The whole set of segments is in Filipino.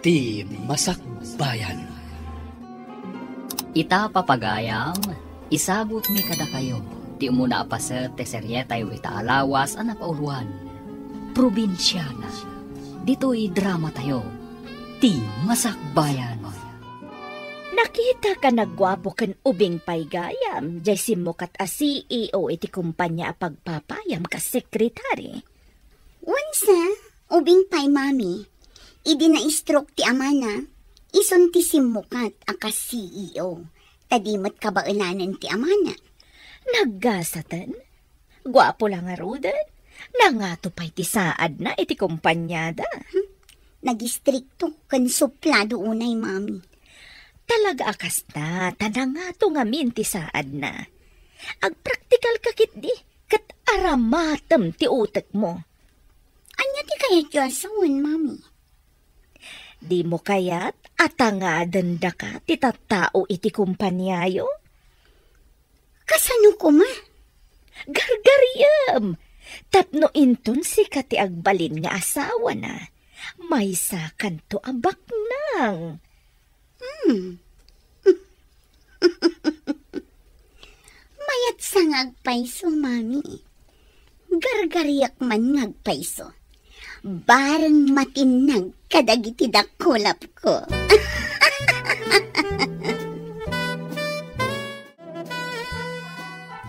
Ti Masakbayan. Ita papagayam, isabot mi kada kayo. Ti umuna apaset te seryetay ita alawas ana pauluan. Probinsyana. Dito'y drama tayo. Ti Masakbayan. Nakita ka nagwapo kan ubing paygayam. Jay simukat a CEO iti kumpanya pagpapayam ka sekretary. Wansa, ubing pay mami. Idi na stroke ti amana, ison ti simukat aka CEO. Tadimot kabaulanan ti amana. Naggasatan? Gwapo lang nga rudan. Nangato pa'y ti saad na iti kumpanyada. Nagistrikto kan suplado unay mami. Talaga akas na, tanangato nga minti saad na. Agpraktikal kakit di, kat aramatam ti utek mo. Anya ti kaya tiyasawan mami? Di mo kaya't atangadan da ka ti tattao iti kumpanyayo? Kasano ko ma? Gargariyam! Tapno inton si kati agbalin nga asawa na. May sakan to abak nang. Mayat sa ngagpaiso, mami. Gargariyak man ngagpaiso. Barang matinag kadagiti dakulap ko.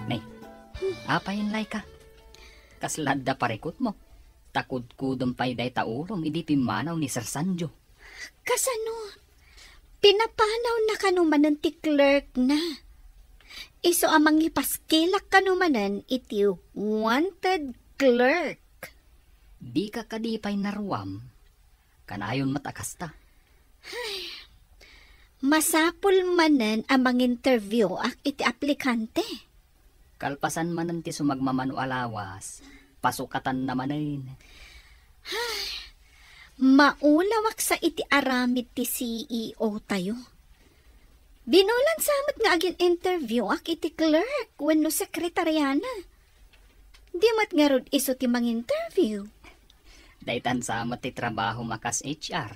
Nay, apayin lay ka. Kaslad da parekot mo. Takod-kudong pa'y day taulong, idi pimanaw ni Sir Sanjo. Kasano? Pinapanaw na kanumanan ti clerk na. Iso amang ipaskilak kanumanan iti wanted clerk. Di ka kadipay naruam, kanayon matakasta. Masapul manan amang interview ak iti aplikante. Kalpasan manan ti sumagmamano alawas, pasukatan namanin. Maulawak sa iti aramid ti CEO tayo. Binulan samot nga agin interview ak iti clerk wenno sekretaryana. Di mat nga rod iso ti mang interview. Daytan samot ti trabaho makas HR.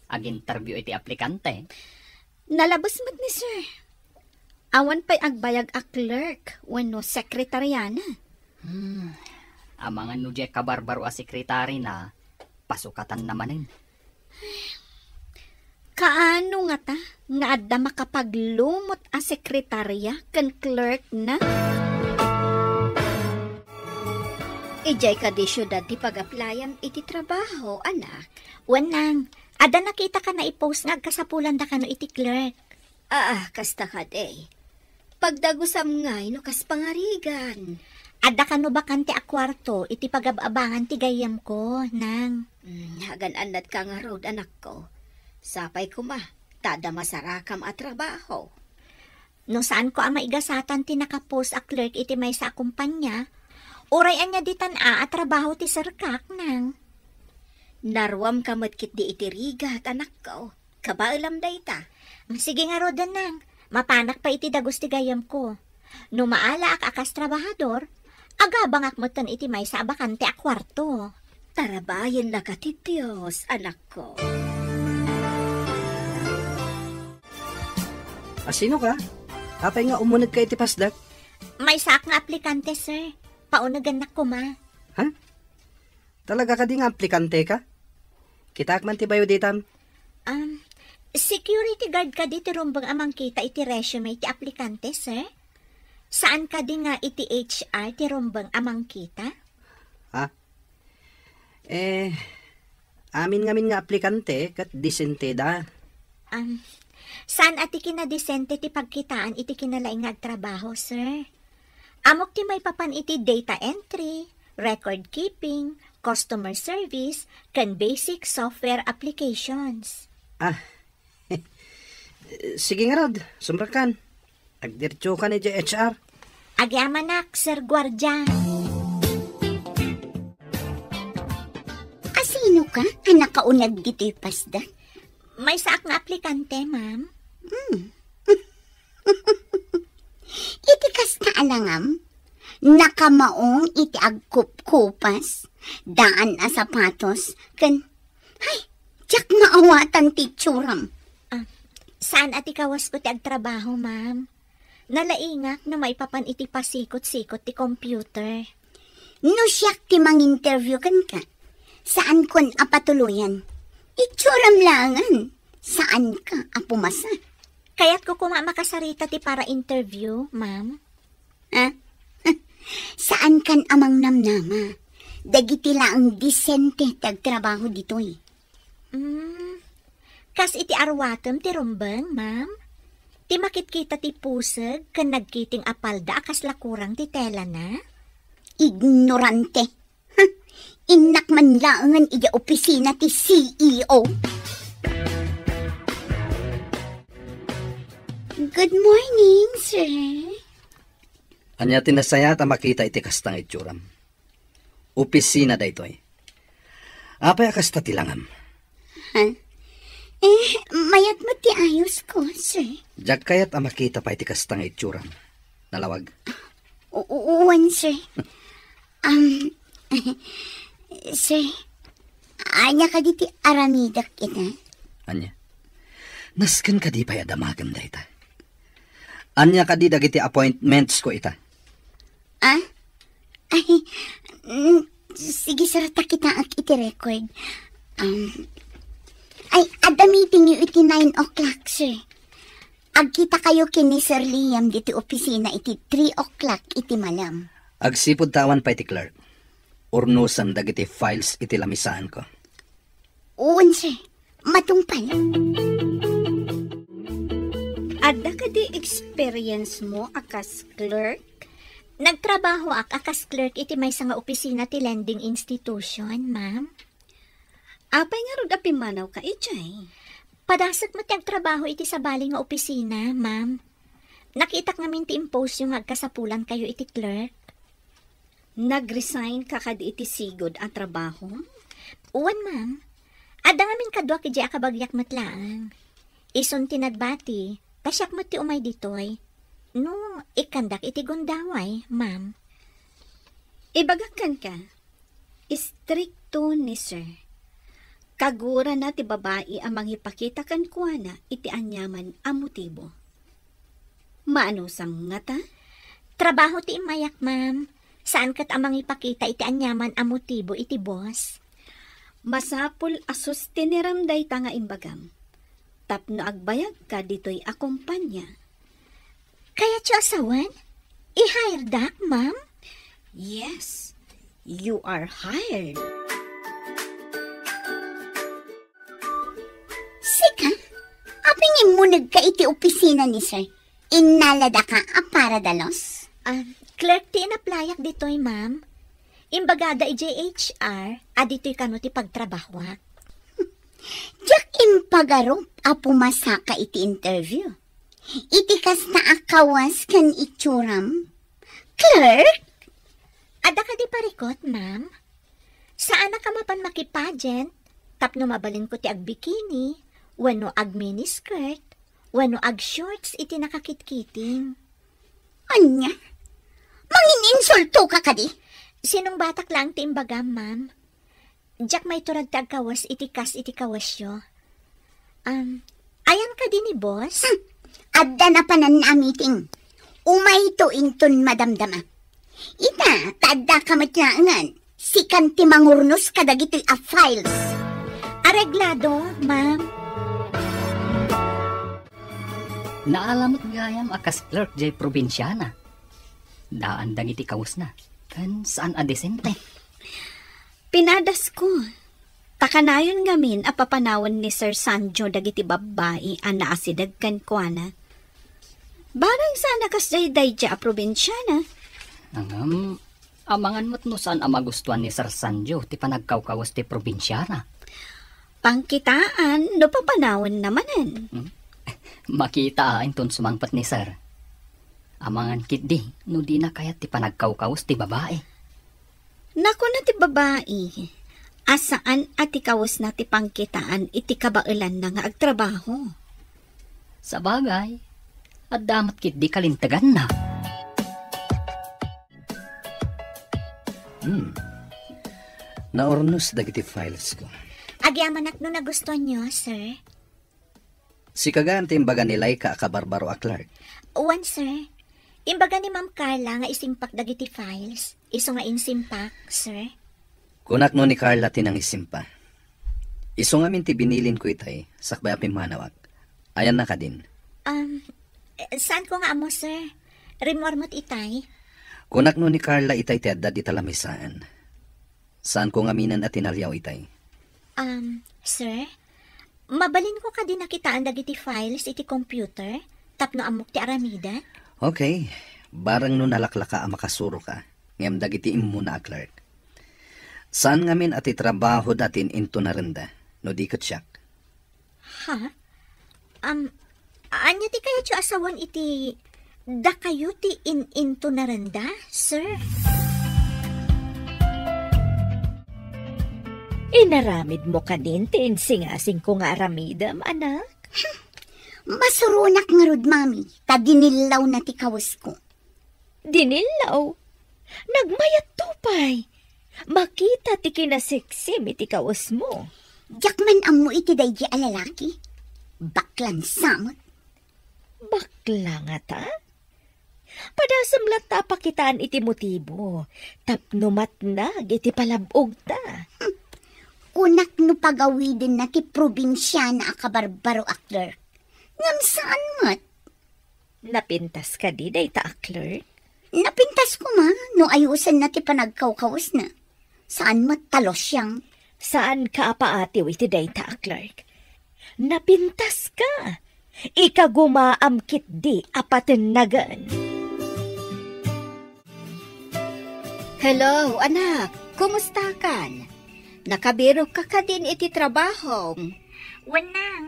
Ag-interview iti aplikante. Nalabas mat ni sir. Awan pa'y agbayag a clerk wenno sekretaryana. Amangan no di kabarbaro a sekretary na, pasukatan namanin. Kaano nga ta? Nga adda makapaglumot a sekretarya kan clerk na? Ijay ka di syudad ti pag-applyan iti trabaho, anak. Wanang, ada nakita ka na i-post nga kasapulan da ka no iti clerk. Kasta ka day. Pagdagusam nga, no kas pangarigan. Ada ka no bakante a kwarto, iti pag-abangan ti gayam ko, nang. Hagan-anad ka nga road, anak ko. Sapay ko ma, tada masarakam at trabaho. No saan ko ang maigasatan ti nakapost a clerk iti may sa kumpanya, urayan niya ditan at trabaho ti serkak, nang. Narwam kamot kit di iti rigat, anak ko. Kabailam day ta. Sige nga rodan, nang. Mapanak pa iti dagos ti gayam ko. No maala ak akas trabahador, agabang akmutan iti may sa abakante a kwarto. Tarabayan na ka ti Diyos, anak ko. Sino ka? Apay nga umunod ka iti pasdak? May saak nga aplikante, sir. Paunagan na ko, ma. Ha? Talaga ka di nga aplikante ka? Kitak man ti bayo ditam? Security guard ka di ti rumbang amang kita iti resume ti aplikante, sir. Saan ka di nga iti HR ti rumbang amang kita? Ha? Amin nga aplikante kat disente da. Saan ati kinadisente ti pagkitaan iti kinalaing nga trabaho, sir? Amok ti may papan iti data entry, record keeping, customer service, kan basic software applications. Sige nga rod, sumrakan. Agdirtyo ka ni HR. Agyamanak, sir Guardia. Asino ka? Anak kaunag dito'y pasda? May saak nga aplikante, ma'am. Iti kas na alangam, nakamaong iti agkup-kupas, daan a sapatos, kan, Tiyak maawatan ti tsuram. Saan ati kawas ko ti agtrabaho, ma'am? Nalaingak na maipapan iti pasikot-sikot ti computer. No siyak ti mang-interview kan ka. Saan kon apatuluyan? Itsuram langan. Saan ka apumasa? Kaya't ko makasarita ti para interview, ma'am. Ha? Saan kan amang namnama? Dagiti laang disente tagtrabaho ditoy. Kas iti arwatem ti rumbeng, ma'am. Ti makit-kita ti puseg kan nagkiting apalda akas lakurang ti tela na. Ignorante. Inak man laangan iya opisina ti CEO. Good morning, sir. Anya tinasaya ta makita iti kastang itsuram. Opisina da ito'y. Apay akasta tilangam. Ha? Mayat mo ti ayos ko, sir. Jak kayat makita pa iti kastang itsuram. Nalawag. Uwan, sir. Sir, anya ka di ti aramidak ita? Anya? Nasken ka di pa yadamagam da ita. Anya ka di dagiti appointments ko ita. Ah? Ay, sige sarata kita ak iti record. Ay, ada meeting yu iti 9 o'clock, sir. Agkita kayo kini Sir Liam diti opisina iti 3 o'clock iti malam. Agsipod tawan pa iti clerk. Urnusan dagiti files iti lamisaan ko. Uwan, sir. Matungpal. Ada ka di experience mo akas clerk? Nagtrabaho akas clerk iti may nga opisina ti lending institution, ma'am. Apay nga rod apimanaw ka ichay. Padasat mo ti agtrabaho iti sabali nga opisina, ma'am. Nakita ngamin ti impose yung agkasapulan kayo iti clerk. Nag-resign ka kadi iti sigod ang trabaho? Uwan, ma'am. Ada ngamin kadwa kidya kabagyak matlaang. Ison tinadbati, kasyak mo ti umay ditoy. No, ikandak iti gundaway, ma'am. Ibagakan ka. Istrikto ni sir. Kagura na ti babae ang mangipakita kan kuana iti anyaman a motibo. Maano sang nga ta? Trabaho ti imayak, ma'am. Saan kat amang ipakita iti anyaman a motibo iti boss? Masapul asus tiniramday ta nga imbagam. Tapno agbayag ka dito'y akumpanya. Kaya tiyo asawan? I-hire dak, ma'am? Yes, you are hired. Sika, apingin mo nagka iti opisina ni sir. Inalada ka para dalos? Clerk ti inaplayak dito'y, ma'am. Imbagada i-JHR, adito'y kano ti pagtrabahwak. Diyak impagarup a pumasa ka iti interview. Iti kas na akawas kan itsuram. Clerk? Ada ka di parikot, ma'am? Saan na ka mapan makipagent? Tapno mabalin ko ti agbikini, wano ag miniskirt, wano ag shorts iti nakakitkiting. Anya? Mangin-insulto ka kadi? Sinong batak lang ti imbagam, ma'am? Diyak may turag ti agkawas iti kas iti kawasyo. Ayan ka din ni boss? Adda na panan na meeting. Umay to inton madamdama. Ita, tadda ka matyaangan. Sikan ti mangurnos kadagito'y a files. Areglado, ma'am. Naalamot gayam akas clerk jay probinsyana. Daan dagiti kawas na. Kan saan adesente? Pinadas ko. Takanayon ngamin a papanawan ni Sir Sanjo dagiti babae a naasidagkan kuana. Barang sana kas day a probinsyana. Angam, amangan mo't no saan amagustuhan ni Sir Sanjo ti panagkawkawas ti probinsyana. Pangkitaan no papanawan namanan. Makita inton sumangpat ni Sir. Amangan kit di, no di na kayat ti panagkawkawas ti babae. Naku na ti babae. Asaan at ikawas na ti pangkitaan iti kabailan na nga agtrabaho. Sa bagay, at damat kit di kalintagan na. Naornos dagiti files ko. Agyaman at no nagustuhan nyo, sir. Si kagaan timbaga nilay ka kabarbaro a Clark. Uwan, sir. Imbaga ni Ma'am Carla nga isimpak dagiti files. Iso nga insimpak, sir. Kunak no ni Carla tinang isimpa. Iso nga minti binilin ko itay, sakbay apim manawag. Ayan na ka din. Saan ko nga amo, sir? Rimormot itay? Kunak no ni Carla itay tiada di talamisaan. Saan ko nga minan at tinalyaw itay? Sir? Mabalin ko ka din nakitaan dagiti files iti computer, tapno amok ti aramida? Okay, barang no nalaklaka a makasuro ka, ngam dagiti immo na a Clark. Saan ngamin ati trabaho datin into narenda, no di siyak? Ha? Anya ti kaya tiyo asawan iti da kayo ti into narenda, sir? Inaramid mo ka din, tinsingasing ko nga aramidam, anak. Masurunak nga rod, mami. Ta dinilaw na ti kawas ko. Dinilaw? Nagmayat tupay. Makita ti kinasiksim iti kawas mo. Jakman amo iti daydi a lalaki. Baklan samot. Bakla nga ta? Padasam lang tapakitaan iti motibo. Tapnumat na, iti palabog ta. Unak no pagawidin na ti probinsya na akabarbaro a Clark. Ngam saan mat? Napintas ka di, day ta a Clark? Napintas ko ma, no ayusan na ti panagkawkawas na. Saan mat talos siyang? Saan ka apaatiw iti day ta a Clark? Napintas ka. Ikagumaamkit di apatinagan. Hello, anak. Kumusta kan? Nakabiro ka din iti trabaho. Wanang,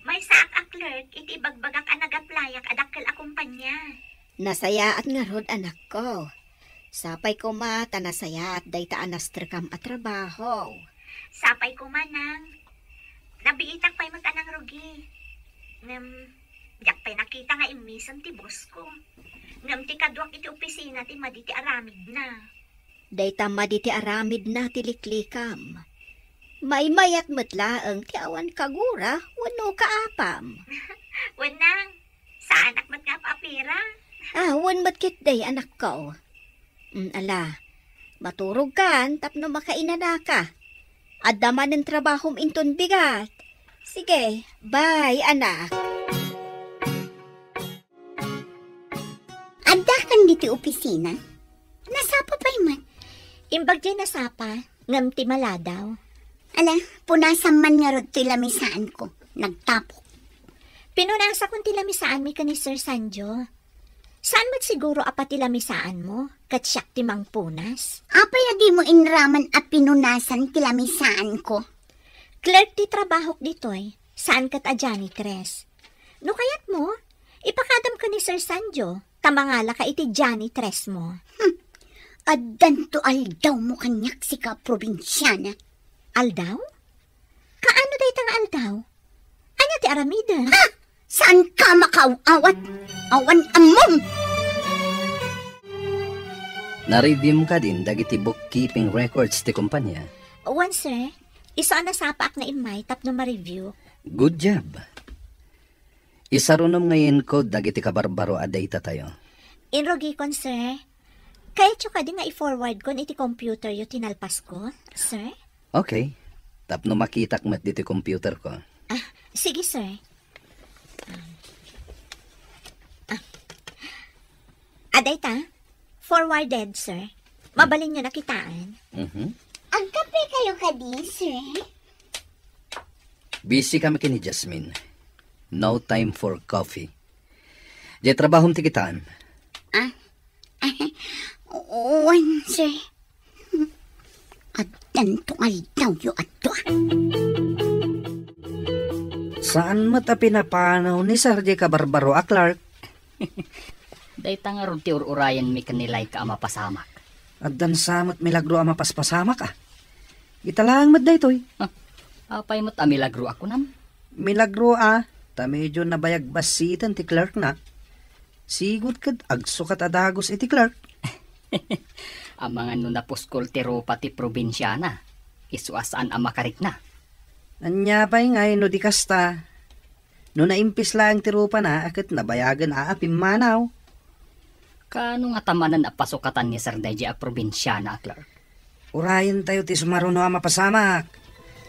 may saak a clerk iti bagbagak a nagaplayak adakkel a kumpanya. Nasaya at nga rod, anak ko. Sapay ko mata nasaya at dayta anastrikam at trabaho. Sapay ko manang. Nabiitak pa'y mag-anang rugi. Yak pa'y nakita nga imisam ti boss ko. Ngam ti kadwak iti opisina ti maditi aramid na. Dayta maditi aramid na tiliklikam. Maymayat matlaang ti awan kagura, wano kaapam. Wanang, sa anak mat nga paapira? Wan matkit day, anak ko. Ala, maturog kan, tapno makainana ka. Adaman ng trabahom inton bigat. Sige, bye, anak. Adda kan diti opisina? Nasapa pa'y mat? Imbag dyan nasapa, ngam ti maladaw. Ala, punasan man nga rod ti lamisaan ko. Nagtapok. Pinunasa kong tilamisaan mi ka ni Sir Sanjo. Saan mat siguro apa tilamisaan mo? Katsyak ti mang punas? Apay adi mo inraman a pinunasan ti lamisaan ko. Clerk ti trabahok ditoy. Saan kat a janitress? No kayat mo, ipakadam ka ni Sir Sanjo. Tamangala ka iti janitress mo. Addan to aldaw mo kanyak si ka probinsyana. Aldaw? Kaano day tang aldaw? Anya ti aramida? Ha? Saan ka makaawat? Awan amom! Na-review ka din dagiti bookkeeping records ti kumpanya. One, sir. Isa na sapak na imay tapno ma-review. Good job. Isarunom ngayon ko dagiti kabarbaro a data tayo. Inrogi kon, sir. Kaya tso ka din nga i-forward kon iti computer yu tinalpas ko, sir? Okay. Tapno makitak mat diti computer ko. Sige, sir. Aday ta? Forwarded, sir. Mabalin nyo nakitaan. Ang kape kayo kadi, sir? Busy kami kini Jasmine. No time for coffee. Di trabahom ti kitaan. Wan, sir. Addan to aldaw yu adwa. Saan mo ta pinapanaw ni Sarje Kabarbaro a Clark? Dayta nga ron ti ururayan mi kanilay ka mapasamak. Addan samot milagro a mapaspasamak ah. Italang mat daytoy. Apay mo't amilagro ako nam. Milagro ah. Ta medyo nabayag basitan ti Clark na. Sigut kad agsukat adagos iti Clark. Ang mga nunapuskol ti ropa ti probinsyana. Isuasaan ang makarik na. Anya pa'y ngay no di kasta. No naimpis lang tirupa na akit nabayagan aapim manaw. Kano nga tamanan a pasukatan ni Sir Deji a probinsyana, Clark? Urayan tayo ti sumaruno a mapasamak.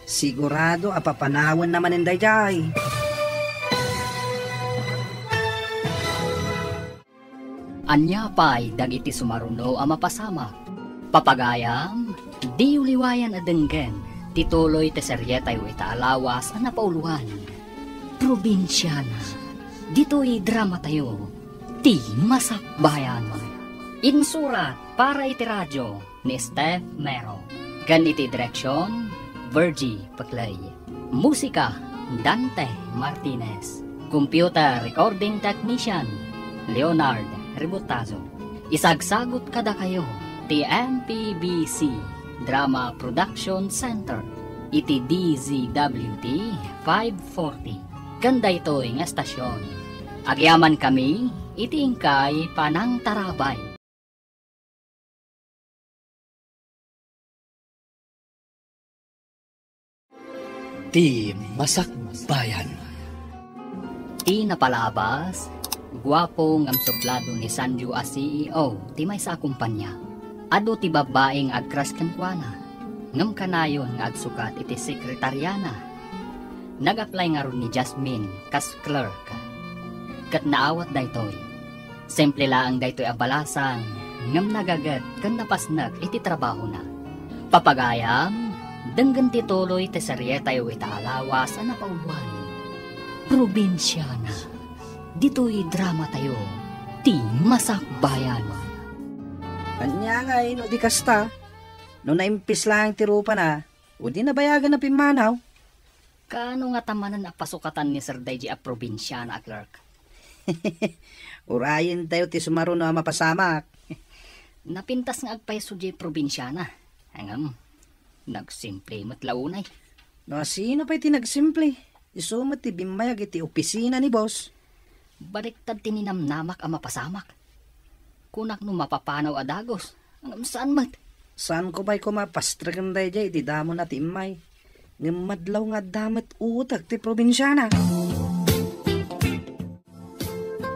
Sigurado apapanawan naman inday jay. Anya pa'y dagiti sumaruno a mapasamak. Papagayam, di uliwayan a denggen, tituloy te seryetay ita alawas a napauluhan. Probinsyana, dito'y drama tayo, ti masakbayan. Insurat para iti radyo ni Steph Mero. Gan iti direksyon, Virgie Paclay. Musika, Dante Martinez. Computer recording technician, Leonard Ributazo. Isagsagot kada kayo, ti MPBC Drama Production Center, iti DZWT 540. Ganda ito'y nga estasyon. Agyaman kami, iti ingkay panang tarabay. Di Masakbayan. Ti napalabas, guwapo ngam suplado ni Sanju a CEO, ti may sa kumpanya. Ado ti babaeng agkras kenkwana, ngam kanayon nga agsukat iti sekretaryana. Nag-apply nga ron ni Jasmine kas clerk. Kat naawat daytoy. Simple lang daytoy abalasang, ngam nagagat kan napasnak iti trabaho na. Papagayam, denggan tituloy ti seryetay ita alawas a napauluan. Probinsyana, dito'y drama tayo, ti masakbayan. Anya ngay no di kasta. No naimpis lang tirupa na, o di nabayagan na pimanaw. Kano nga tamanan a pasukatan ni Sir Deji a probinsyana, Clark? Urayan tayo ti sumaruno a mapasamak. Napintas nga agpaiso di probinsyana. Hangam, nagsimple matlaunay. No sino pa'y tinagsimple? Isumat ti bimayag iti opisina ni boss. Baliktad tininamnamak a mapasamak. Kunak no mapapanaw a dagos. Hangam saan mat? Saan ko ba'y kumapastragan day jay iti damo na ti imay? Ngamadlaw nga damat utag ti probinsyana.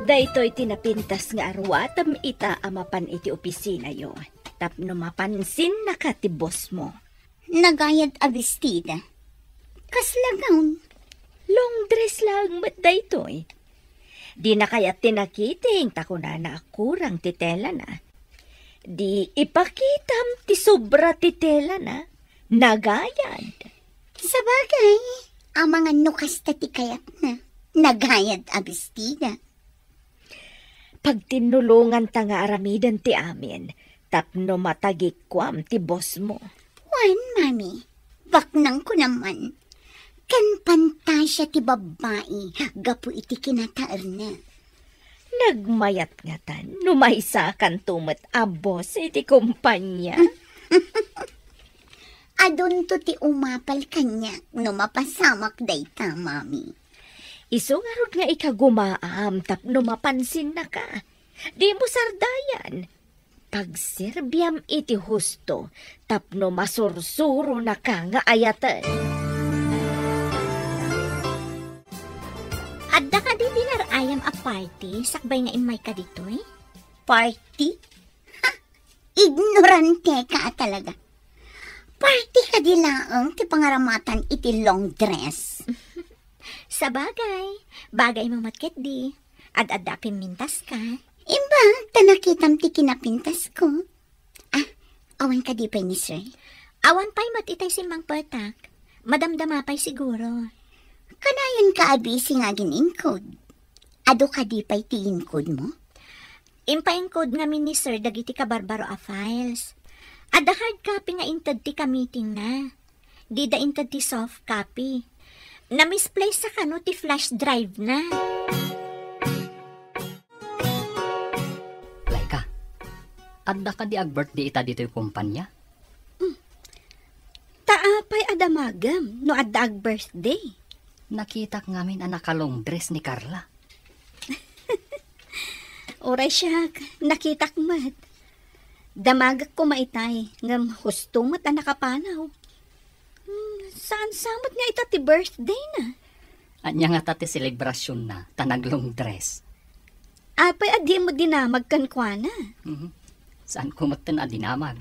Daytoy tinapintas nga arwatam ita amapan iti opisina yo. Tapno mapansin na ka ti boss mo. Nagayad a bestida. Kaslagawn. Long dress lang mat daytoy. Di na kaya tinakiting takuna na kurang titela na. Di ipakitam ti sobra titela na. Nagayad. Sa bagay, ang mga nukas ti kayat na. Nagayad a bestida. Pag tinulungan ta nga aramidan ti amin, tapno matagikwam ti boss mo. Wan, mami. Baknang ko naman. Kan pantasya ti babae, gapu iti kinataar na. Nagmayat nga tan, numaysa kan tumat a boss iti kumpanya. Adun to ti umapal kanya, no mapasamak dayta, mami. Iso nga rod nga ikagumaam, tapno mapansin na ka. Di mo sardayan. Pag serbiam iti husto, tapno masursuro na ka nga ayatan. Adda ka di dinarayam a party, sakbay nga imay ka ditoy? Party? Ha! Ignorante ka talaga. Party ka di laang ti pangaramatan iti long dress. Sa bagay mo matket di. Ad-adda pimintas ka. Imba, tanakitam ti kinapintas ko. Ah, awan ka di pa ni sir. Awan pa'y matitay si Mang Patak. Madamdama pa'y siguro. Kanayon ka abisi nga gin-encode. Ado ka di pa'y ti encode mo? Impa-encode nga ni sir dagiti ka barbaro a files. Ada hard copy nga intad ti ka meeting na. Di da intad ti soft copy. Na-misplace sa kano ti flash drive na. Laika, adda ka di ag-birthday ita dito yung kumpanya? Taapay adamagam no adda ag birthday. Nakita ngamin ang nakalong dress ni Carla. Oray siya, nakitak mat. Damagak ko maitay, ngam husto mat ang nakapanaw. Saan samot nga ita ti birthday na? Anya nga tati selebrasyon na, tanaglong dress. Apay adi mo dinamag kan kwa na. Saan ko matan adinamag?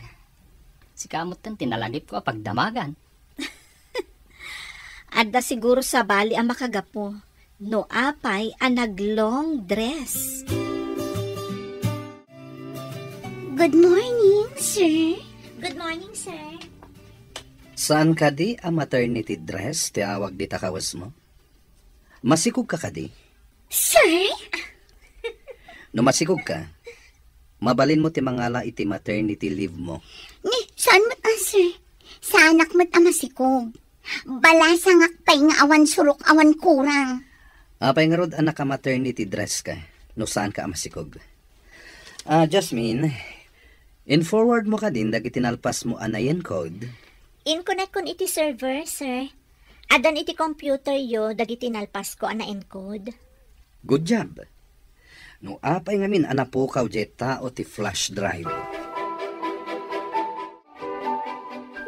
Si kamutan tinalagip ko pagdamagan. Adda siguro sa bali ang makagapo. No apay ang naglong dress. Good morning, sir. Good morning, sir. Saan ka di ang maternity dress ti awag di takawas mo? Masikog ka di? Sir? No masikog ka, mabalin mo ti mangala iti maternity leave mo. Ni, saan mo't sir? Sa anak mo't masikog. Balasang akpay nga awan surok awan kurang. Apay nga rod anak ka maternity dress ka, no saan ka masikog. Jasmine, in-forward mo ka din dagi tinalpas mo anayan code. In-connect kon iti server, sir. Adan iti computer yo, dagiti nalpas ko ana encode. Good job. No apay nga min anapukaw jet tao ti flash drive.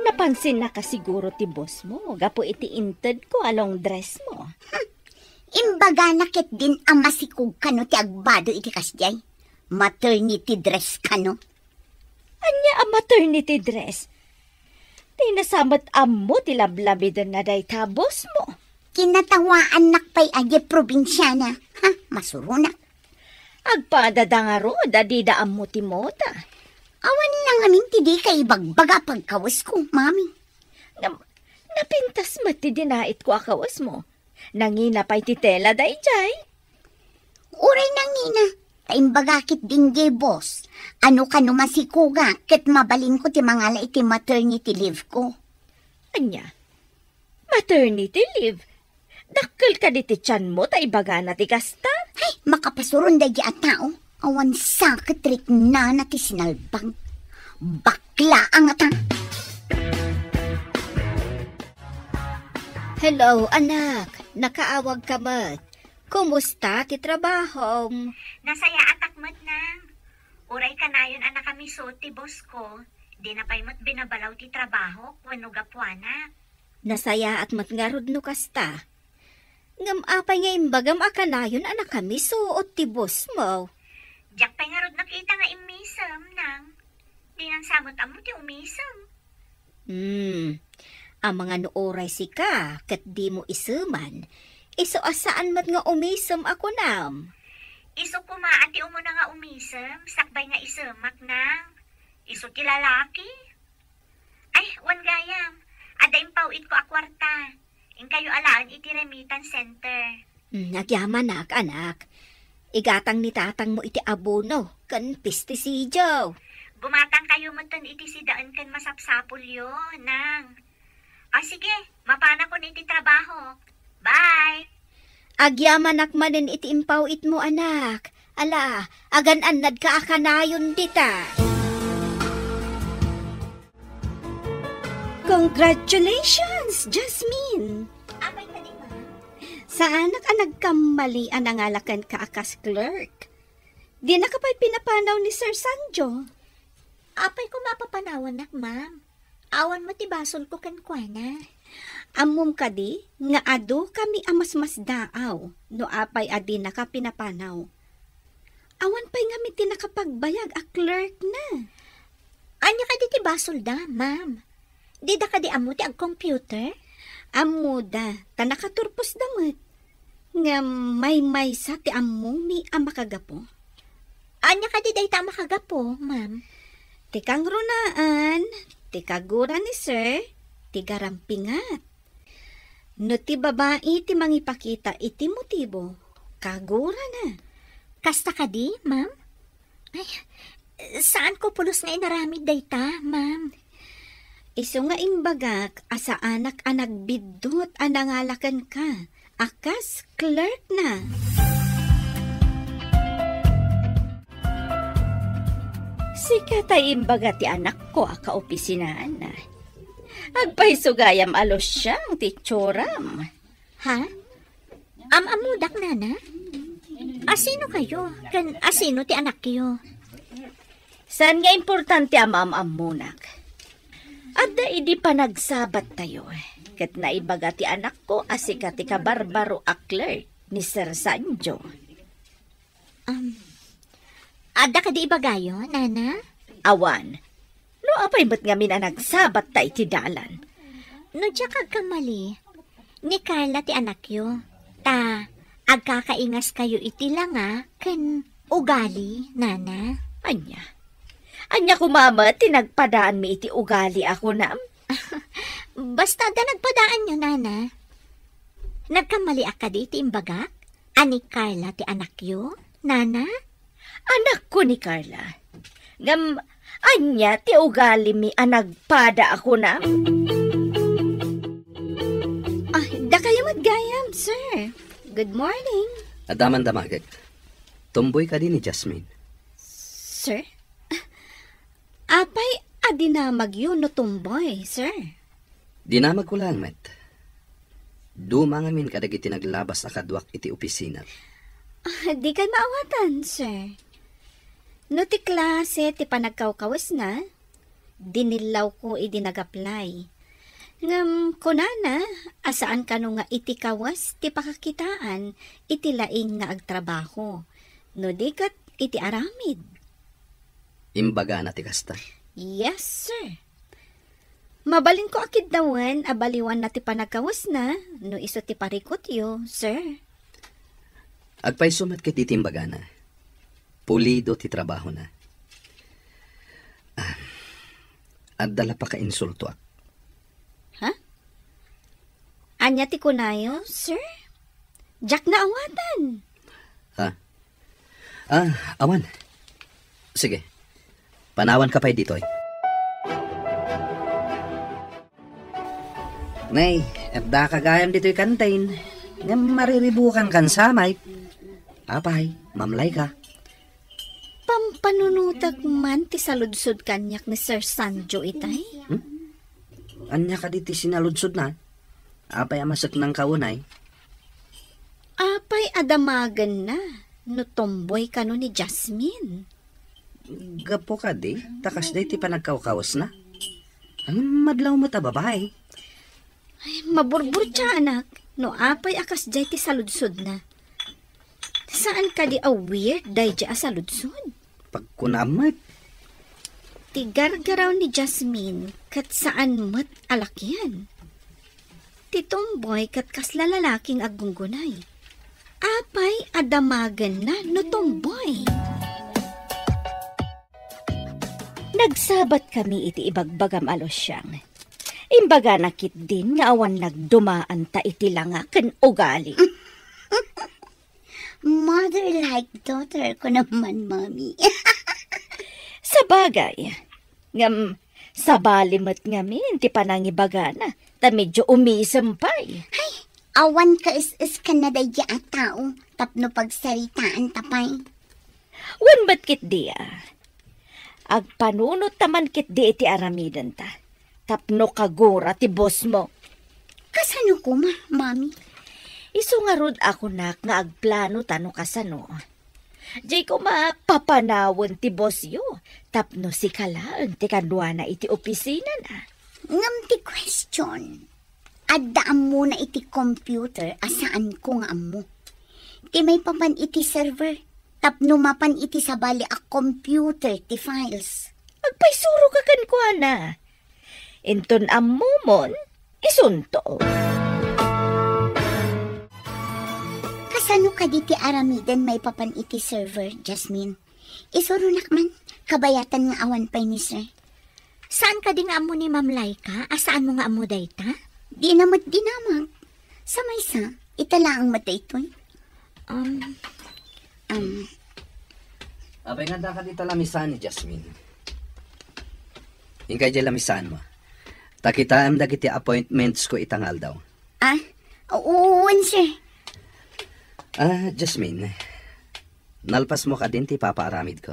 Napansin na ka siguro ti boss mo. Gapo iti inted ko along dress mo. Imbaga nakit din ang masikog kano ti agbado iti kasjay. Maternity dress kano. Anya ang maternity dress? Tinasamat amo ti lablabidon na day ta boss mo. Kinatawaan nakpay agi probinsyana. Ha, masurunak. Agpadadangaro dadida amo ti mota. Awan lang amin ti di kay bagbaga pagkawas ko, mami. Napintas mati dinait ko akawas mo. Nangina pa'y titela day jay. Uray nangina. Taimbaga kit dingge boss. Ano ka naman si Kuga, kit mabalin ko ti mangala iti maternity leave ko. Anya? Maternity leave? Dakkel ka di ti tiyan mo, taibaga na ti kasta? Ay, makapasuron da di at tao. Awan sakit rik na ti sinalbang. Bakla ang ata. Hello, anak. Nakaawag ka mat. Kumusta ti trabaho? Nasaya atak mat nang. Uray ka na yun anak kami so ti boss ko. Di na pa'y mat binabalaw ti trabaho wano gapuana. Nasaya at matngarod no kasta. Ngam apay nga imbagam akanayon anak kami suot ti boss mo. Diyak pa'y nga rod nakita nga imisam nang. Di nang samot amo ti umisam. Ang mga nooray sika, kat di mo isuman. Iso asaan mat nga umisam ako nam. Iso kumaati umo na nga umisam, sakbay nga isamak nang. Iso ti lalaki. Ay, wan gayam. Ada impawit ko akwarta. In kayo alaan iti remittance center. Nagyaman anak. Igatang ni tatang mo iti abono, kan pesticidio. Gumatang kayo mo ton iti sidaan kan masapsapul yo, nang. Sige, mapana ko na iti trabaho. Bye! Agyaman akmanen iti impawit mo anak. Ala, agan-anad ka akanayon dita. Congratulations, Jasmine! Apay ka di ma? Sa anak ang nagkamali ang nangalakan ka akas clerk. Di na ka pa'y pinapanaw ni Sir Sanjo. Apay ko mapapanawan nak, ma'am. Awan mo ti basol ko kankwana. Amom ka di, nga ado kami amas-mas daaw, no apay adi na ka pinapanaw. Awan pa'y nga mi tinakapagbayag a clerk na. Anya ka di ti basol da, ma'am? Di da ka di amo ti ag computer? Amuda, ta nakaturpos damat. Nga may sa ti among mi ang makagapo. Anya ka di day ta makagapo, ma'am? Tikang runaan, tikagura ni sir, tigarampingat. No ti babae ti mangipakita iti motibo, kagura na. Kasta ka di, ma'am? Ay, saan ko pulos nga inaramid day ta, ma'am? Iso nga imbagak, asa anak anag bidot anangalakan ka, akas clerk na. Sika tay imbaga ti anak ko aka opisinaan na. Agpahisugayam alos siyang ti tsuram. Ha? Amudak nana? Asino kayo? Kan asino ti anak kayo? Saan nga importante amamunak? Adda idi pa nagsabat tayo. Ket naibaga ti anak ko asika ti kabarbaro a clerk ni Sir Sanjo. Ada ka di ibagayo, nana? Awan, no apay ba't nga nagsabat ta iti dalan? No diya kamali, ni Carla ti anak yo. Ta, agkakaingas kayo iti lang ken ugali, nana. Anya ko mama, tinagpadaan mi iti ugali ako na. Basta da nagpadaan nyo, nana. Nagkamali ka di iti imbagak? Ani Carla ti anak yo, nana? Anak ko ni Carla. Ngam, anya ti ugali mi anagpada ako na. Da kayo maggayam, sir. Good morning. Adaman damagag. Tumboy ka din ni Jasmine. Sir? Apay, adinamag yun no tumboy, sir. Dinamag ko lang, met. Dumangamin kadag iti naglabas akadwak iti opisina. Di kay maawatan, sir. No ti klase ti panagkawkawas na, dinilaw ko idinag-apply. Ngam kunana, asaan ka no nga iti kawas ti pakakitaan, iti laing nga agtrabaho. No di kat iti aramid. Imbaga na ti kasta. Yes, sir. Mabalin ko akid dawan, abaliwan na ti panagkawas na, no iso ti parikot yo, sir. Agpay sumat kit iti imbaga na. Pulido ti trabaho na. At dala pa ka insulto ak. Ha? Anya ti kunayo, sir? Jack na awatan. Ha? Awan. Sige. Panawan ka pa'y ditoy. Nay, da kagayam dito'y kantain. Nga mariribukan kan samay. Apay, mamlay ka. Pampanunutak man ti saludsod kanyak ni Sir Sanjo itay. Anya ka diti sinaludsod na. Apay amasak ng kaunay. Apay adamagan na. No tomboy ka no ni Jasmine. Gapo ka di. Takas day ti panagkawkawas na. Ang madlaw mo ta babae. Ay, maburbur siya anak. No apay akas jay ti saludsod na. Saan ka di weird day jay saludsod? Pagkunamat. Ti gargaraw ni Jasmine kat saan mat alakyan. Ti tomboy kat kasla lalaking agunggunay. Apay adamagan na no tomboy. Nagsabat kami iti ibagbagam alosyang. Imbaga nakit din nga awan nagdumaan ta iti langa ken ugali. Mother like daughter ko naman, Mami. Sa bagay, ngam sabalimat ngamin ti panangibaga na ta medyo umisampay. Ay, awan ka is ka na daya at tao tapno pagsaritaan tapay. Wan ba't kit diya? Agpanunot taman kit di iti aramidan ta. Tapno kagura ti boss mo. Kasano ko, Mami? Iso nga rod ako nak nga agplano tano kasano. Jay ko mapapanawon ti boss yo. Tapno si kalaan ti kadwana iti opisina na. Ngam ti question. Addaam mo na iti computer asaan ko nga amo. Ti may papan iti server. Tapno mapan iti sabali a computer ti files. Agpaisuro ka kan ko na. Inton amumon, isunto. Kasano ka di ti aramidan may papan iti server, Jasmine? Isuro nakman, kabayatan nga awan pa'y ni sir. Saan ka di nga amo ni Ma'am Laika? Asaan mo nga amo dayta? Dinamag. Sa maysa, itala ang mata ito'y. Abay nga ka dito lamisan ni Jasmine. Ingkay dyan lamisan mo. Takitaan dagiti appointments ko itangal daw. Oo, sir. Jasmine. Nalpas mo ka din ti papaaramid ko.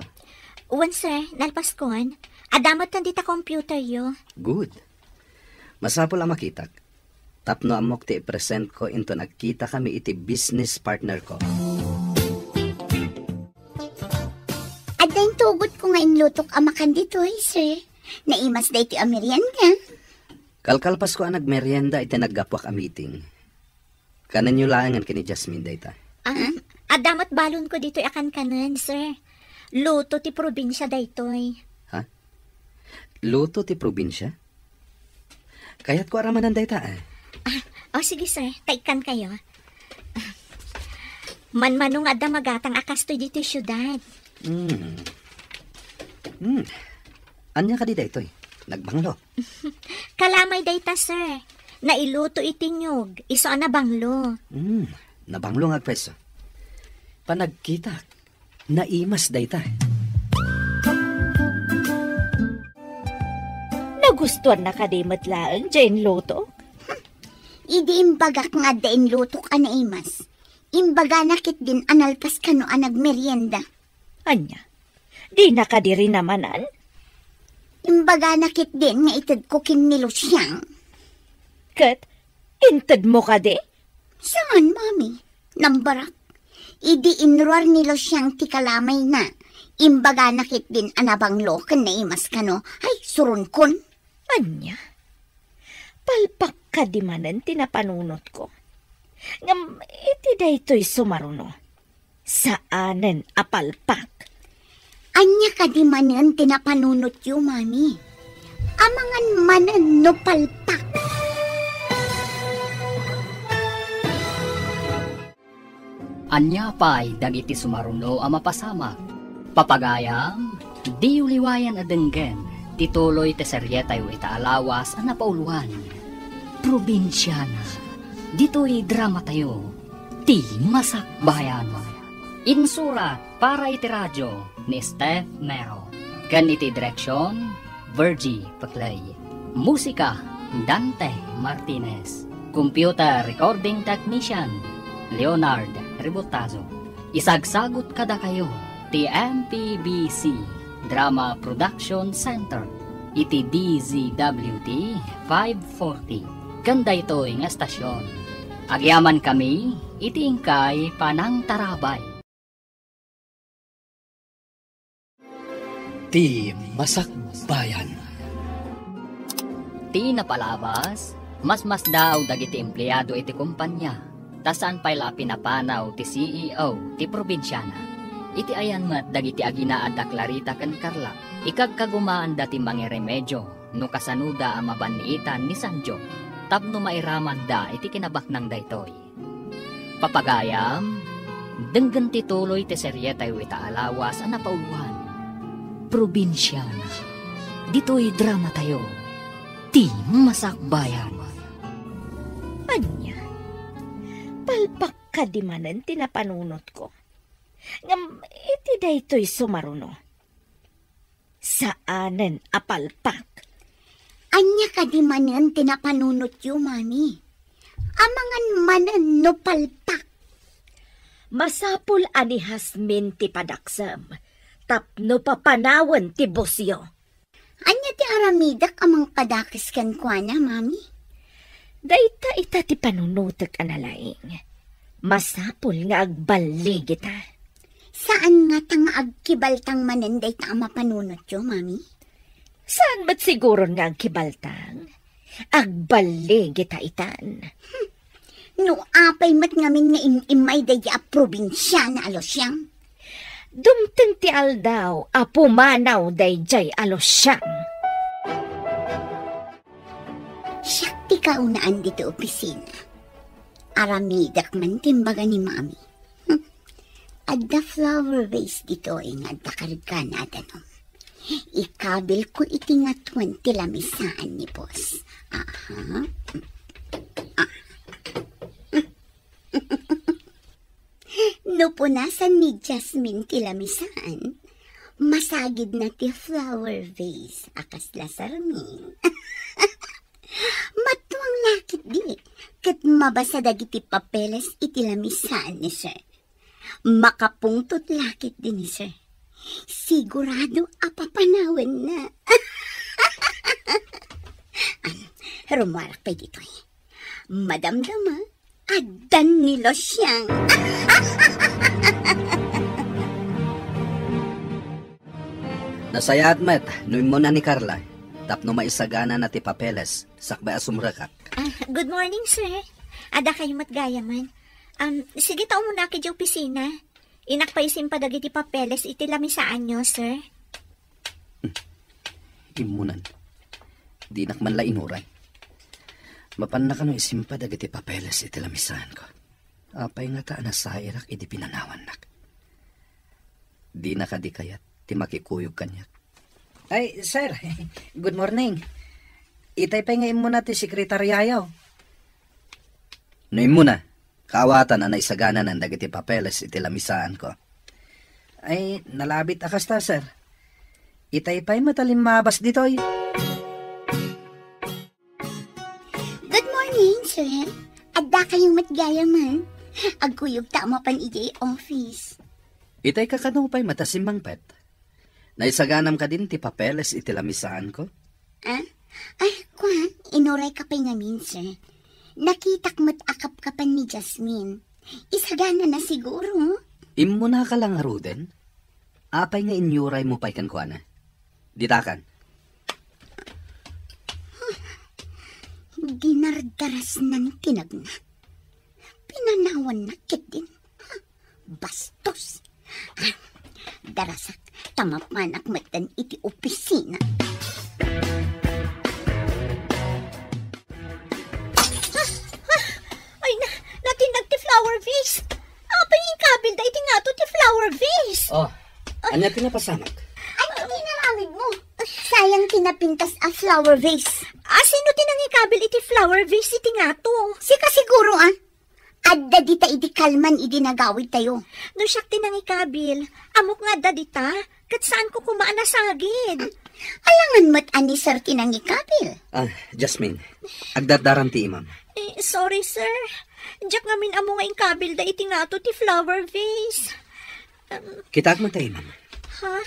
Uwan, sir. Nalpas koan. Adamot nandita computer yo. Good. Masapol ang makitak. Tapno amok ti i-present ko into nagkita kami iti business partner ko. Adang tugot ko nga inlutok amakan dito, sir. Naimas da iti Amerian ka. Kalkalpas ko ang nagmerienda iti naggapwak a meeting. Kanan nyo laangan kini Jasmine dayta. Adamat balon ko dito akan kanan, sir. Luto ti probinsya daytoy. Ha? Luto ti probinsya? Kaya't ko aramanan dayta Sige, sir. Taikan kayo. Manmanong adda magatang akastoy dito syudad. Anya ka di daytoy? Nagbanglo. Kalamay dayta, sir. Nailuto itinyog. Iso na banglo. Nabanglo nga pwesto. Panagkita. Naimas dayta. Nagustuhan na kadimot laang dyan luto? Idi imbagak nga dain luto ka na imas. Imbaga nakit din analpas ka no anag merienda. Anya, di nakadiri namanan? Imbaga nakit din nga itad ko kinilo siyang. Kat, inted mo ka di? Saan, mami? Nambarak. Idi inruar nilo siyang tikalamay na. Imbaga nakit din anabanglo kan na imas ka no. Ay, surun kon. Anya, palpak ka di manan tinapanunot ko. Ngam, iti daytoy sumaruno. Saanen apalpak? Anya ka di manan tinapanunot yu, mami. Amangan manan no palpak. Anya pa'y dagiti sumaruno ang mapasamak. Papagayam, di uliwayan adenggen, tituloy te seryetay ita alawas ang napauluan. Probinsyana, dito'y drama tayo, ti masakbayan. Insurat para iti radyo ni Steph Mero. Kan iti direksyon, Virgie Paclay. Musika, Dante Martinez. Computer recording technician, Leonard Ribotazo. Isagsagot kada kayo, ti MPBC Drama Production Center, iti DZWT 540. Ganda ito nga estasyon. Agyaman kami, iti ingkay panang tarabay. Ti masakbayan. Ti napalabas, mas daw dagiti empleyado iti kumpanya. Tasan payla pinapanaw ti CEO ti probinsyana. Iti ayan mat dagiti aginaad da Clarita ken Carla. Ikagkagumaan dati mangiremedyo no kasanuda ang mabaniitan ni Sanjo. Tapno mairaman da iti kinabaknang daytoy. Papagayam, denggan tituloy ti seryetay wita alawas ang napauluan. Probinsyana, dito'y drama tayo, ti masakbayan. Anya, palpak ka di manan tinapanunot ko. Ngam, iti daytoy sumaruno. Saanen apalpak? Anya ka di manan tinapanunot yu, mami. Amangan manan no palpak. Masapul ani Hasmin ti padaksam, tapno papanawan ti bosyo. Anya ti aramidak amang padakis kan kwa na, mami. Dayta ita ti panunutek analaing. Masapul nga agbalig ita. Saan nga tang agkibaltang manan dayta ang mapanunot yu, mami? Saan ba't siguro nga agkibaltang? Agbalig ita itan. No apay mat ngamin nga imay daya probinsya na alosyang. Dumteng ti aldaw, apumanaw dayjay alosyang. Siya ti kaunaan dito opisina. Aramidak man timbaga ni mami. Adda flower vase dito adda karga na danom. Ikabil ko iti nga 20 lamisaan ni boss. Aha. No punasan ni Jasmine ti lamisaan, masagid na ti flower vase akas lasarmin. Matuang lakit di, kat mabasa dagiti papeles iti lamisaan ni sir. Makapungtot lakit din ni sir. Sigurado apapanawan na. Rumarak pa dito eh. Madamdama, adan ni Losyang. Nasayat met, nuim mo na ni Carla. Tapno maisagana na ti papeles, sakbay asumrakak. Good morning, sir. Ada kayo matgayaman. Sige tao muna kayo opisina. Inakpaisin pa dagiti papeles iti lamisaan nyo, sir. Imunan. Di nakman la inuray. Mapan na kano isimpa dagiti papeles iti lamisaan ko. Apay nga ta na sa irak iti pinanawan nak. Di nakadikayat ti makikuyog kanyak. Ay, sir. Good morning. Itay pa ngayon muna ti sekretaryayaw. Noy muna. Kaawatan na naisagana ng dagiti papeles iti lamisaan ko. Ay, nalabit akas ta, sir. Itay pa'y matalimabas ditoy. Good morning, sir. Adda kayong matgayaman. Agkuyog tama pan iti office. Itay kakano pa'y matasimbang pet. Naisaganam ka din ti papeles iti lamisaan ko. Ay, kwan, inuray ka pa ngamin, sir. Nakitak akap ka pa ni Jasmine. Isagana na siguro. Imo na ka lang Ruden. Apay nga inyuray mo pa'y kankwana. Ditakan. Dinardaras ng tinagna. Pinanawan na kit din. Bastos. Darasak, tamapanak matan iti opisina. Ay, natinag ti flower vase. Apa yung kabil da iti nga to ti flower vase? Oh, anya pinapasamak? Ano tinarawid mo? Sayang tinapintas a flower vase. Sino tinangikabil iti flower vase iti nga to? Sika siguro Adda dita iti kalman iti nagawid tayo. No siyak tinangikabil, amok nga da dita, kat saan ko kumaan na sagid? Alangan mat ani sir tinangikabil. Jasmine, agdardaram ti imam. Sorry sir, diyak ngamin amo nga ingkabil da iti nga to ti flower vase. Kitag mo tayo imam. Ha?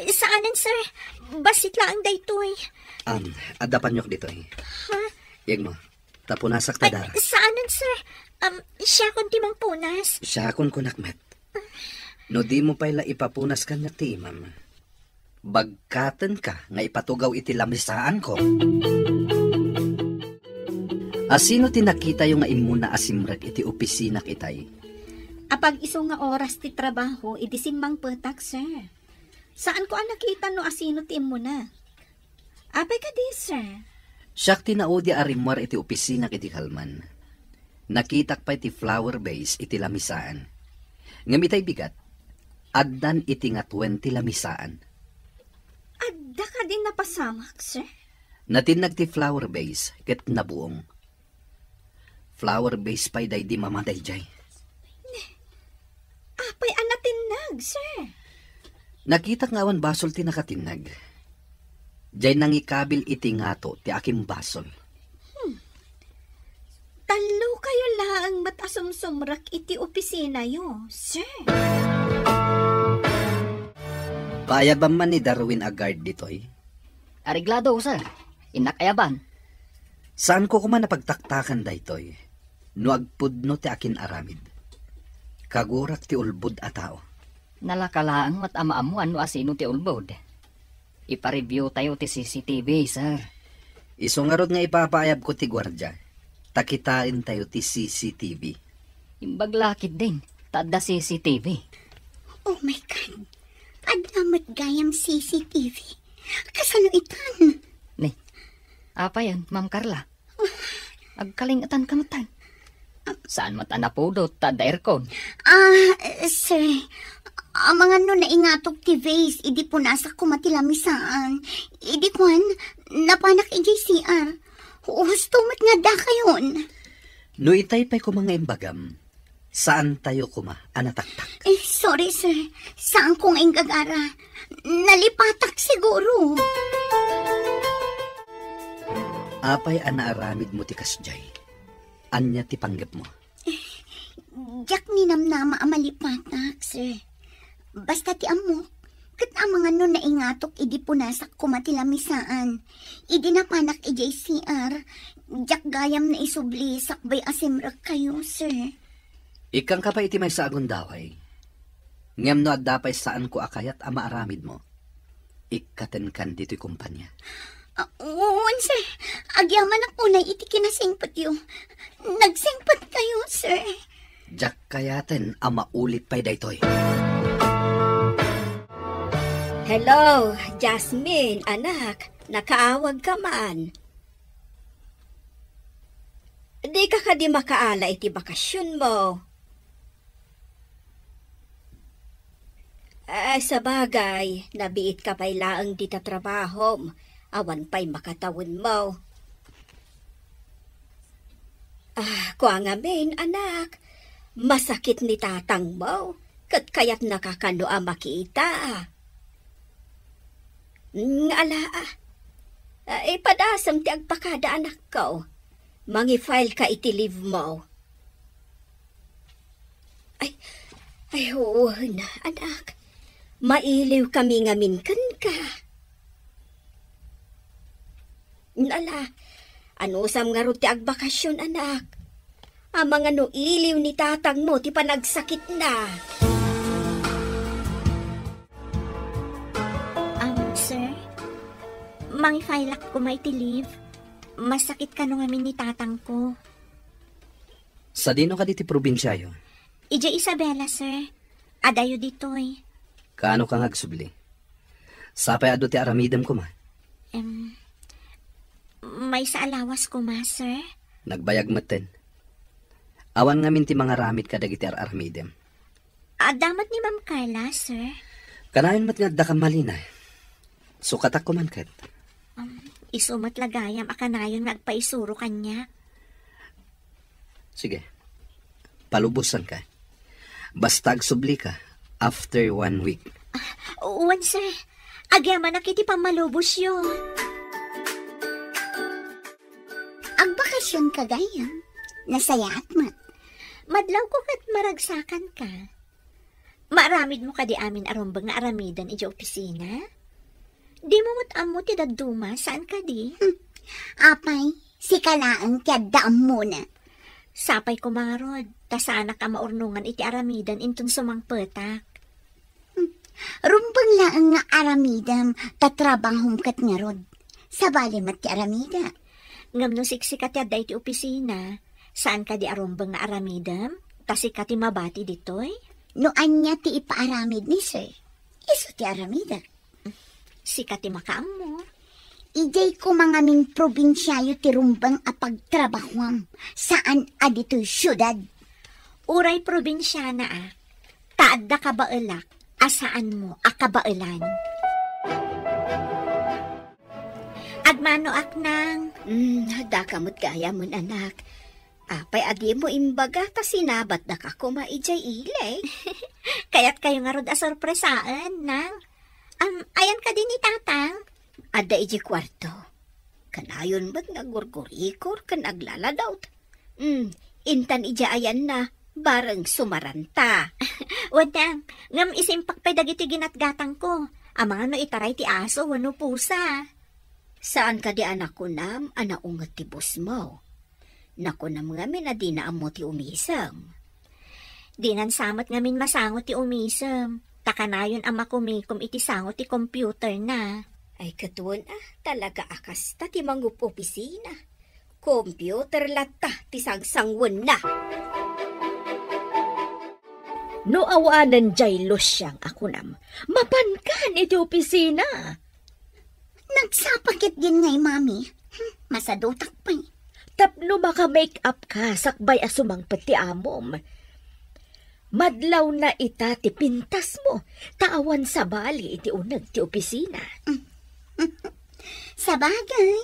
Saanan sir? Basit lang da ito Adapan nyok dito Ha? Yag mo, tapunasak tadara. Saanan sir? Siya kon timang punas. Siya kon kunakmet. No di mo pa'y ipapunas kanyak ti imam. Bagkatan ka nga ipatugaw iti lamisaan ko. Asino tinakita yung nga imuna asimrek iti opisina kitay? Apag iso nga oras ti trabaho, iti simbang petak, sir. Saan ko nakita no asino ti mo na? Apay ka di, sir. Siyak tinaudi arimwar iti opisina iti kalman. Nakitak pa iti flower vase iti lamisaan. Ngamitay bigat, addan iti nga 20 lamisaan. Adda ka din napasamak, sir. Natinag ti flower vase ket nabuong. Flower vase pa'y day di mamaday jay. Apay anatinag, sir. Nakita nga awan basol ti nakatinag. Jay nangikabil iti ngato ti aking basol. Talo kayo laang matasumsumrak iti opisina yo, sir. Payaban man ni Darwin Agard ditoy. Ariglado, sir. Inakayaban. Saan ko kuman napagtaktakan daytoy? No agpudno ti akin aramid. Kagurak ti ulbud a tao. Nalakalaang matamaamuan no asino ti ulbod. Ipa-review tayo ti CCTV, sir. Isungarod nga ipapaayab ko ti gwardya. Takitain tayo ti CCTV. Imbaglakid din. Tada CCTV. Oh my God. Adamat gayam CCTV. Kasano itan? Ni, apa yan, Ma'am Carla? Agkalingatan kamatan. Saan matan na po do, tada aircon? Sir, mga no naingatok ti vase, idi po nasa kumatilamisaan. Idi kwan, napanak i-JCR. Hustumat nga da kayon. No itay pa'y kumanga imbagam. Saan tayo kuma, anataktak? Sorry sir, saan kong ingagara? Nalipatak siguro. Apay anaaramid mo ti kasjay. Anya ti panggap mo? Diyak ninamnama amalipatak, sir. Basta ti amok, kat ang mga no naingatok idi punasak kumatilamisaan. Idi napanak i-JCR, diyak gayam na isubli sakbay asimrak kayo, sir. Ikang ka pa iti may saagon daway. Ngem no addapay saan ko akayat ama aramid mo. ikaten kan dito'y kumpanya. Oo, sir. Agyaman ako na iti kinasingpat yun. Nagsingpat kayo, sir. Jak kayaten ama ulit pa'y daytoy. Hello, Jasmine, anak. Nakaawag ka man. Di ka di makaala iti bakasyon mo. Sa bagay, nabiit ka pa'y laang di ta trabaho. Awan pa'y makatawin mo. Kuha nga min, anak. Masakit ni tatang mo. Kat kaya't nakakano makita. Ala, ipadasam ti agpakada anak ko. Mangi-file ka iti leave mo. Ay, oo na, anak. Mailiw kami nga minkan ka. Ala, ano sam nga ro ti agbakasyon, anak? Amang ano iliw ni tatang mo ti panagsakit na. Sir, mangi-file ko maiti leave. Masakit ka nung amin ni tatang ko. Sa dino ka diti probinsya yun? Ija Isabela, sir. Adayo ditoy. Kaano kang agsubli? Sapay ado ti aramidem ko ma? May sa alawas ko ma, sir. Nagbayag maten. Awan nga minti mga ramit ka dagiti aramidem. Damat ni Ma'am Carla, sir. Kanayon mat nga da malina. Sukatak ko man kat. Isumat lagayam akanayon nagpaisuro kanya. Sige. Palubusan ka. Basta agsubli ka after 1 week. Uwan, sir. Agyaman na kiti pamalubos yun. Agbakasyon ka gayam. Nasayaat mo. Madlaw ko kat maragsakan ka. Maaramid mo ka di amin arumbang nga aramidan ija opisina? Di mo mo ti daduma, saan ka di? Apay, si kalaang tiyaddaam muna. Sapay ko mga rod, tasana ka maurnungan iti aramidan intong sumangpetak. Rumbang laang nga aramidam, tatrabahom kat nga rod. Sabali mat ti aramida. Ngam no siksikat yadda iti opisina, saan ka di arumbang nga aramidam? Tasika ti mabati ditoy? No anya ti ipaaramid ni sir, iso ti aramida. Sikat ti makaam mo. Ijay ko mga min probinsyayo ti rumbang apagtrabahwam. Saan adito'y syudad? Uray probinsyana Taad da kabaelak, asaan mo akabaelan. Agmano aknang. Dakamot kaya mon anak. Apay adi mo imbaga ta sinabat da ka kumaijay ilay. Kaya't kayo nga rod asorpresaan nang. Ayan ka din ni tatang. Ada iji kwarto. Kanayon ba't nagurgurikor kan aglaladaw? Intan ija ayan na, bareng sumaranta. Wadang, ngam isimpak pa dagiti ginatgatang ko. Amang ano itaray ti aso, wano pusa. Saan ka di anak ko nam, anaungat ti bus mo? Naku nam ngamin na di na amo ti umisam. Dinan samat ngamin masangot ti umisam. Takanayon ama kumikom iti sangot ti computer na. Ay katuon talaga akas ta ti mangup opisina. Computer latta ti sangsangwan na. No awanan jay losyang ako nam, mapankan iti opisina. Nagsapakit din ngay, mami. Masadutak pa eh. Tapno maka-make up ka, sakbay asumang pati amom. Madlaw na ita ti pintas mo, taawan sa bali iti unag ti opisina. Sa bagay,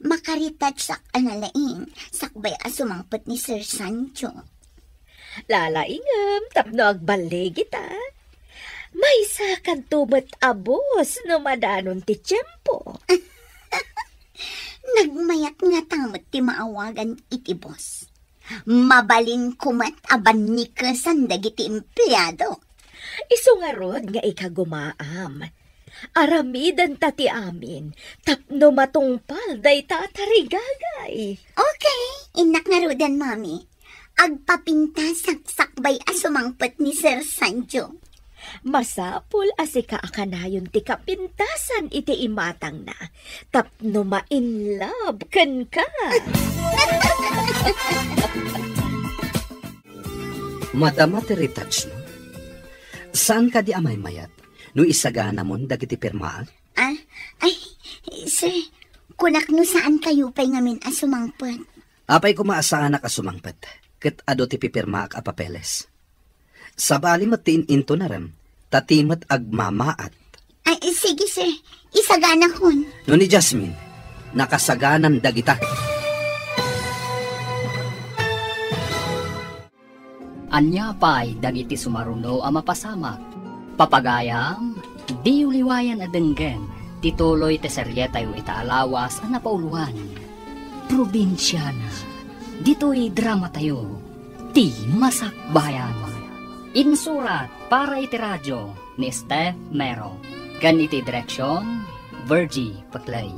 makaritouch sak analaing, sakbay asumangpet ni Sir Sancho. Lalaingam, tapno agbalig kita. May sakan tumat abos no madanon ti tiyempo. Nagmayat nga tamot ti maawagan iti boss. Mabaling kumat aban ni kesan dagiti empleyado. Isu nga rod nga ikagumaam. Aramidan tati amin, tapno matungpal day tatarigagay. Okay, inak nga rodan, mami. Agpapinta saksakbay asumangpet ni Sir Sancho. Masapul asika akanayon ti kapintasan iti imatang na. Tapno ma-in love ken ka. Madama ti retouch no? Saan ka di amay mayat? No isagana mon dagiti pirmaan? Ay, sir, kunak no saan kayo pa'y ngamin asumangpot? Apay kumaasaan na kasumangpet, ket ado ti pipirma ak apapeles. Sabali matiin into na rin, tatimat agmamaat. Ay, sige sir, isagana kon. No ni Jasmine, nakasaganan dagita. Anya pa'y dagiti sumaruno a mapasamak. Papagayam, di uliwayan adenggen, tituloy te seryetayo itaalawas a napauluhan. Probinsyana, dito'y drama tayo, ti masakbayan. Insurat para iti radyo ni Steph Mero. Kan iti direksyon, Virgie Paclay.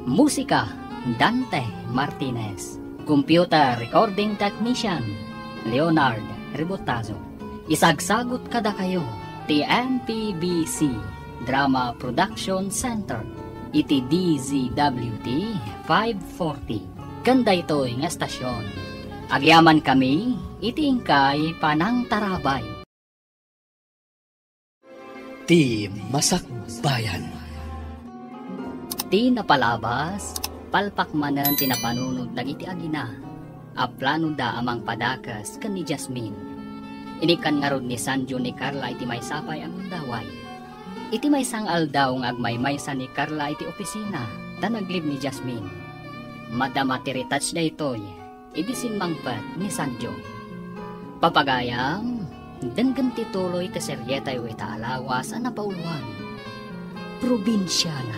Musika, Dante Martinez. Computer Recording Technician, Leonard Ribotazo. Isagsagot kada kayo, ti MPBC Drama Production Center, iti DZWT 540. Ganda ito'y nga estasyon. Agyaman kami, iti ingkay panang tarabay. Ti masakbayan. Ti napalabas, palpakmanan ti napanunod dagiti agina. Aplano da amang padakas kan ni Jasmine. Inikan nga rod ni Sanjo ni Carla iti may sapay ang undaway. Iti may sang aldaw ng agmaymaysa ni Carla iti opisina, da naglib ni Jasmine. Madama ti retouch na ito'y, iti sinmangpat ni Sanjo. Papagayam, denggan ti tuloy ti seryetayo itaalawas a napauluan. Probinsyana,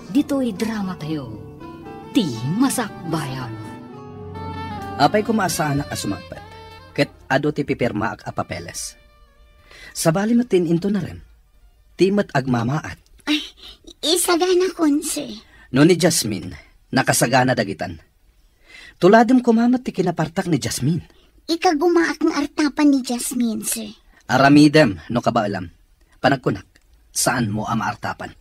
dito'y drama tayo, ti masakbayan. Apay kumaasaan na kasumagpet, ket ado ti pipirma ak apapeles. Sabali matin into na rin, timat agmamaat. Ay, isagana kon sir. No ni Jasmine, nakasagana dagitan. Tuladem kumamat ti kinapartak ni Jasmine. Ikagumaak ng artapan ni Jasmine, sir. Aramidem, no kabaalam. Panagkunak, saan mo ang maartapan?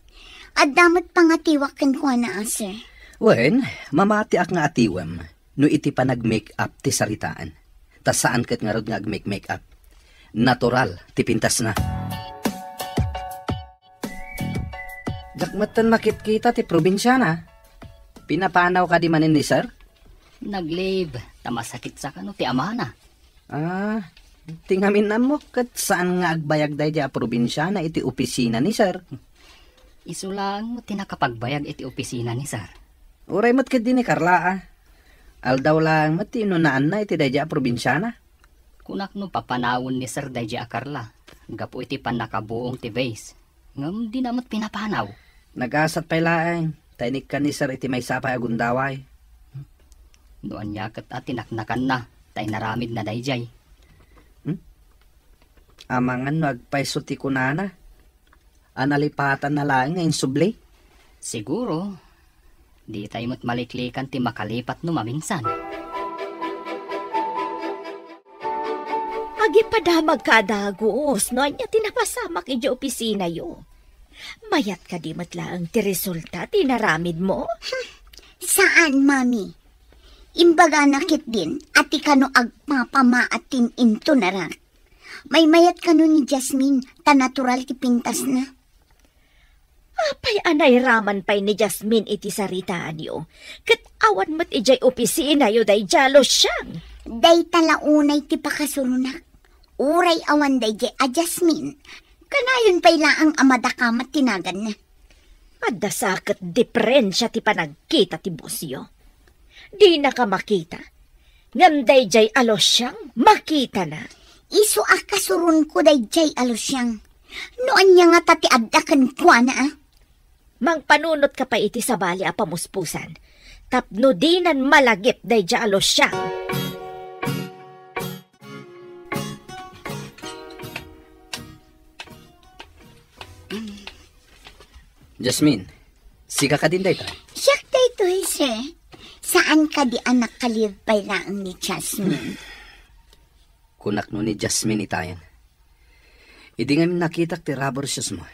At damat pangatiwakan ko na, sir. Wen, mamati ak nga atiwem, no iti pa nag-make-up ti saritaan. Ta saan ket nga rod nga ag-make-up? Natural, ti pintas na. Dakmatan makit-kita ti probinsyana. Pinapanaw ka di manin ni sir? Naglib, tamasakit sa kano ti amana. Tingamin na mo kat saan nga agbayag day di a probinsyana iti opisina ni sir? Isu lang mo tinakapagbayag iti opisina ni sir. Uray mat ket di ni Carla Aldaw lang mat tinunaan na iti day di a probinsyana. Kunak no papanawon ni sir day di a Carla. Gapo iti panakabuong ti base. Ngam di namat pinapanaw. Nagasat pa'y laeng. Tainik ka ni sir iti may sapay agundaway. Doan niya kat tinaknakan na. Tay naramid na dayjay. Amangan no agpaiso ti kunana. Analipatan na lang ngayon subli. Siguro. Di tayo mo't maliklikan ti makalipat no maminsan. Agi padamag kadagos, no anya tinapasamak iti opisina yo. Mayat ka di matlaang ti resulta tinaramid mo? Saan, mami? Imbaga nakit din, at ikano agpapamaatin into na ra. May mayat kano ni Jasmine, ta natural ti pintas na. Apay anay raman pay ni Jasmine iti saritaan yo. Kat awan mat ijay opisina yo day jalo siyang. Day talaunay ti pakasurunak. Uray awan day jay a Jasmine. Kanayon pa'y laang amadakamat tinagan na. Adasakit diferensya ti panagkita ti busyo. Di na ka makita. Nganday jay alosyang makita na. Isu kasurun ko day jay alosyang. Noon niya nga tati addakan kwa na Mang panunot ka pa iti sabali a pamuspusan. Tapno dinan malagip day jay alosyang. Jasmine, sika ka din day ta? Siyak day to, sir. Saan ka di anak kalibay lang ni Jasmine? Kunak no ni Jasmine itayan. Idi nga nakita ti rubber shoes mo.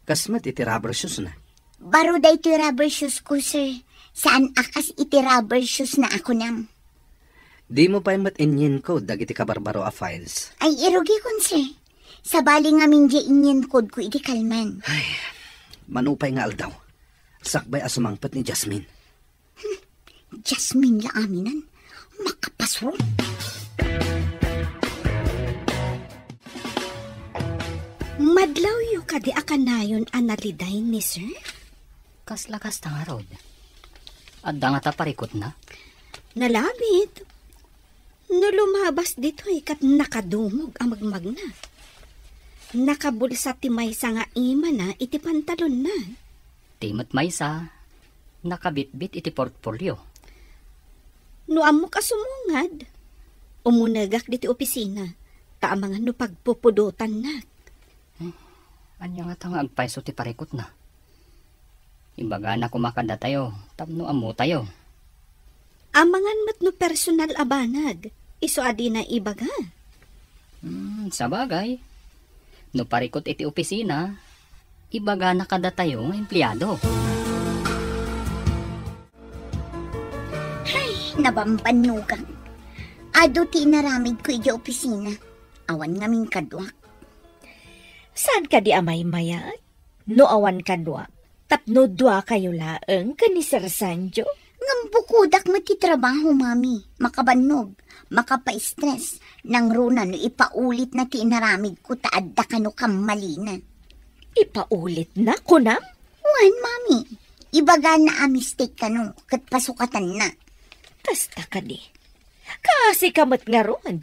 Kasmat iti rubber shoes na. Baro da iti rubber shoes ko, sir. Saan akas iti rubber shoes na ako nam? Di mo pa matinyin ko dagiti kabarbaro a files. Ay, irugi kon, sir. Sabali nga minja inyen kod ko iti kalman. Ay, manupay nga aldaw. Sakbay asumangpat ni Jasmine. Jasmine la aminan. Makapasron. Madlaw yu kadi akanayon analiday ni sir? Kas-lakas ta nga rod. Adda nga ta parikot na. Nalabit. No lumabas dito kat nakadumog ang magmag na. Nakabulsa ti maysa nga ima na iti pantalon na. Timot maysa, nakabitbit iti portfolio. No amo ka sumungad. Umunagak diti opisina. Taamangan no pagpupudutan na. Anya nga ta nga agpaiso ti parikot na. Imbaga na kumakanda tayo, tapno amo tayo. Amangan mat no personal abanag. Iso adi na ibaga. Sa bagay. No parikot iti opisina, ibaga na kada tayo nga empleyado. Nabambanugang. Ado ti naramid ko iti opisina. Awan ngaming kadwak. Saan ka di amay mayat? No awan kadwa. Tapno dua kayo laeng ka ni Sir Sanjo? Ngambukudak mo ti trabaho, mami. Makabanog, makapa-stress. Nang runa no ipaulit na ti naramid ko taadda ka no kamalina. Ipaulit na kunam? Wan, mami. Ibaga na mistake ka no, kat pasukatan na. Kasta ka di. Kasi kamat nga rod.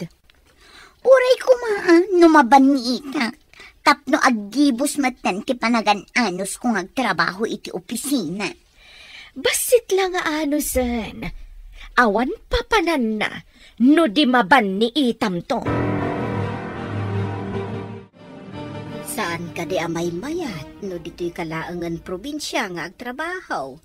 Uray kumaan, numaban ni Ika. Tapno aggibos matan ti panagan-anos kung agtrabaho iti opisina. Basit lang nga ano, sen. Awan papanan na, no di maban ni itam to. Saan ka di amay mayat? No dito'y kalaangan probinsya nga agtrabaho.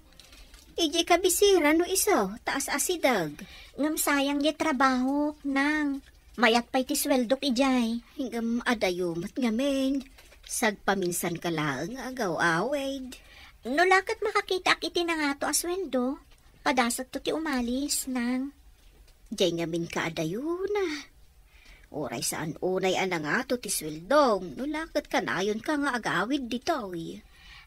Iji kabisira no iso, taas asidag. Ngam sayang di trabaho, nang. Mayat pa'y ti sweldok ijay. Hingam adayumat ngamen. Sagpaminsan ka lang agaw awed. No lakat makakita iti na nga to asweldo. Padasat to ti umalis, nang. Diyay ngamin ka adayuna. Oray saan unay ana nga to ti sweldong. No lakat ka na yun ka nga agawid dito.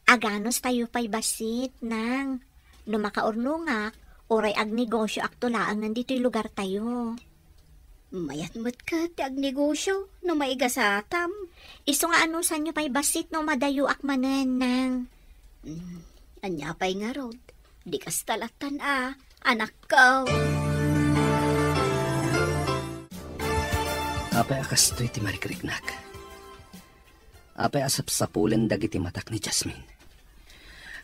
Aganos tayo pa'y basit, nang. No makaurnungak, oray ag negosyo aktulaan nandito'y lugar tayo. Mayat mo't ka ti ag negosyo no maigasatam. Iso nga ano sa nyo pa'y basit no madayo akmanan, nang. Anya pa'y nga rod. Di kas talatan anak ko. Apay akas to'y ti marikrignak. Apay asap-sapulen dagiti matak ni Jasmine.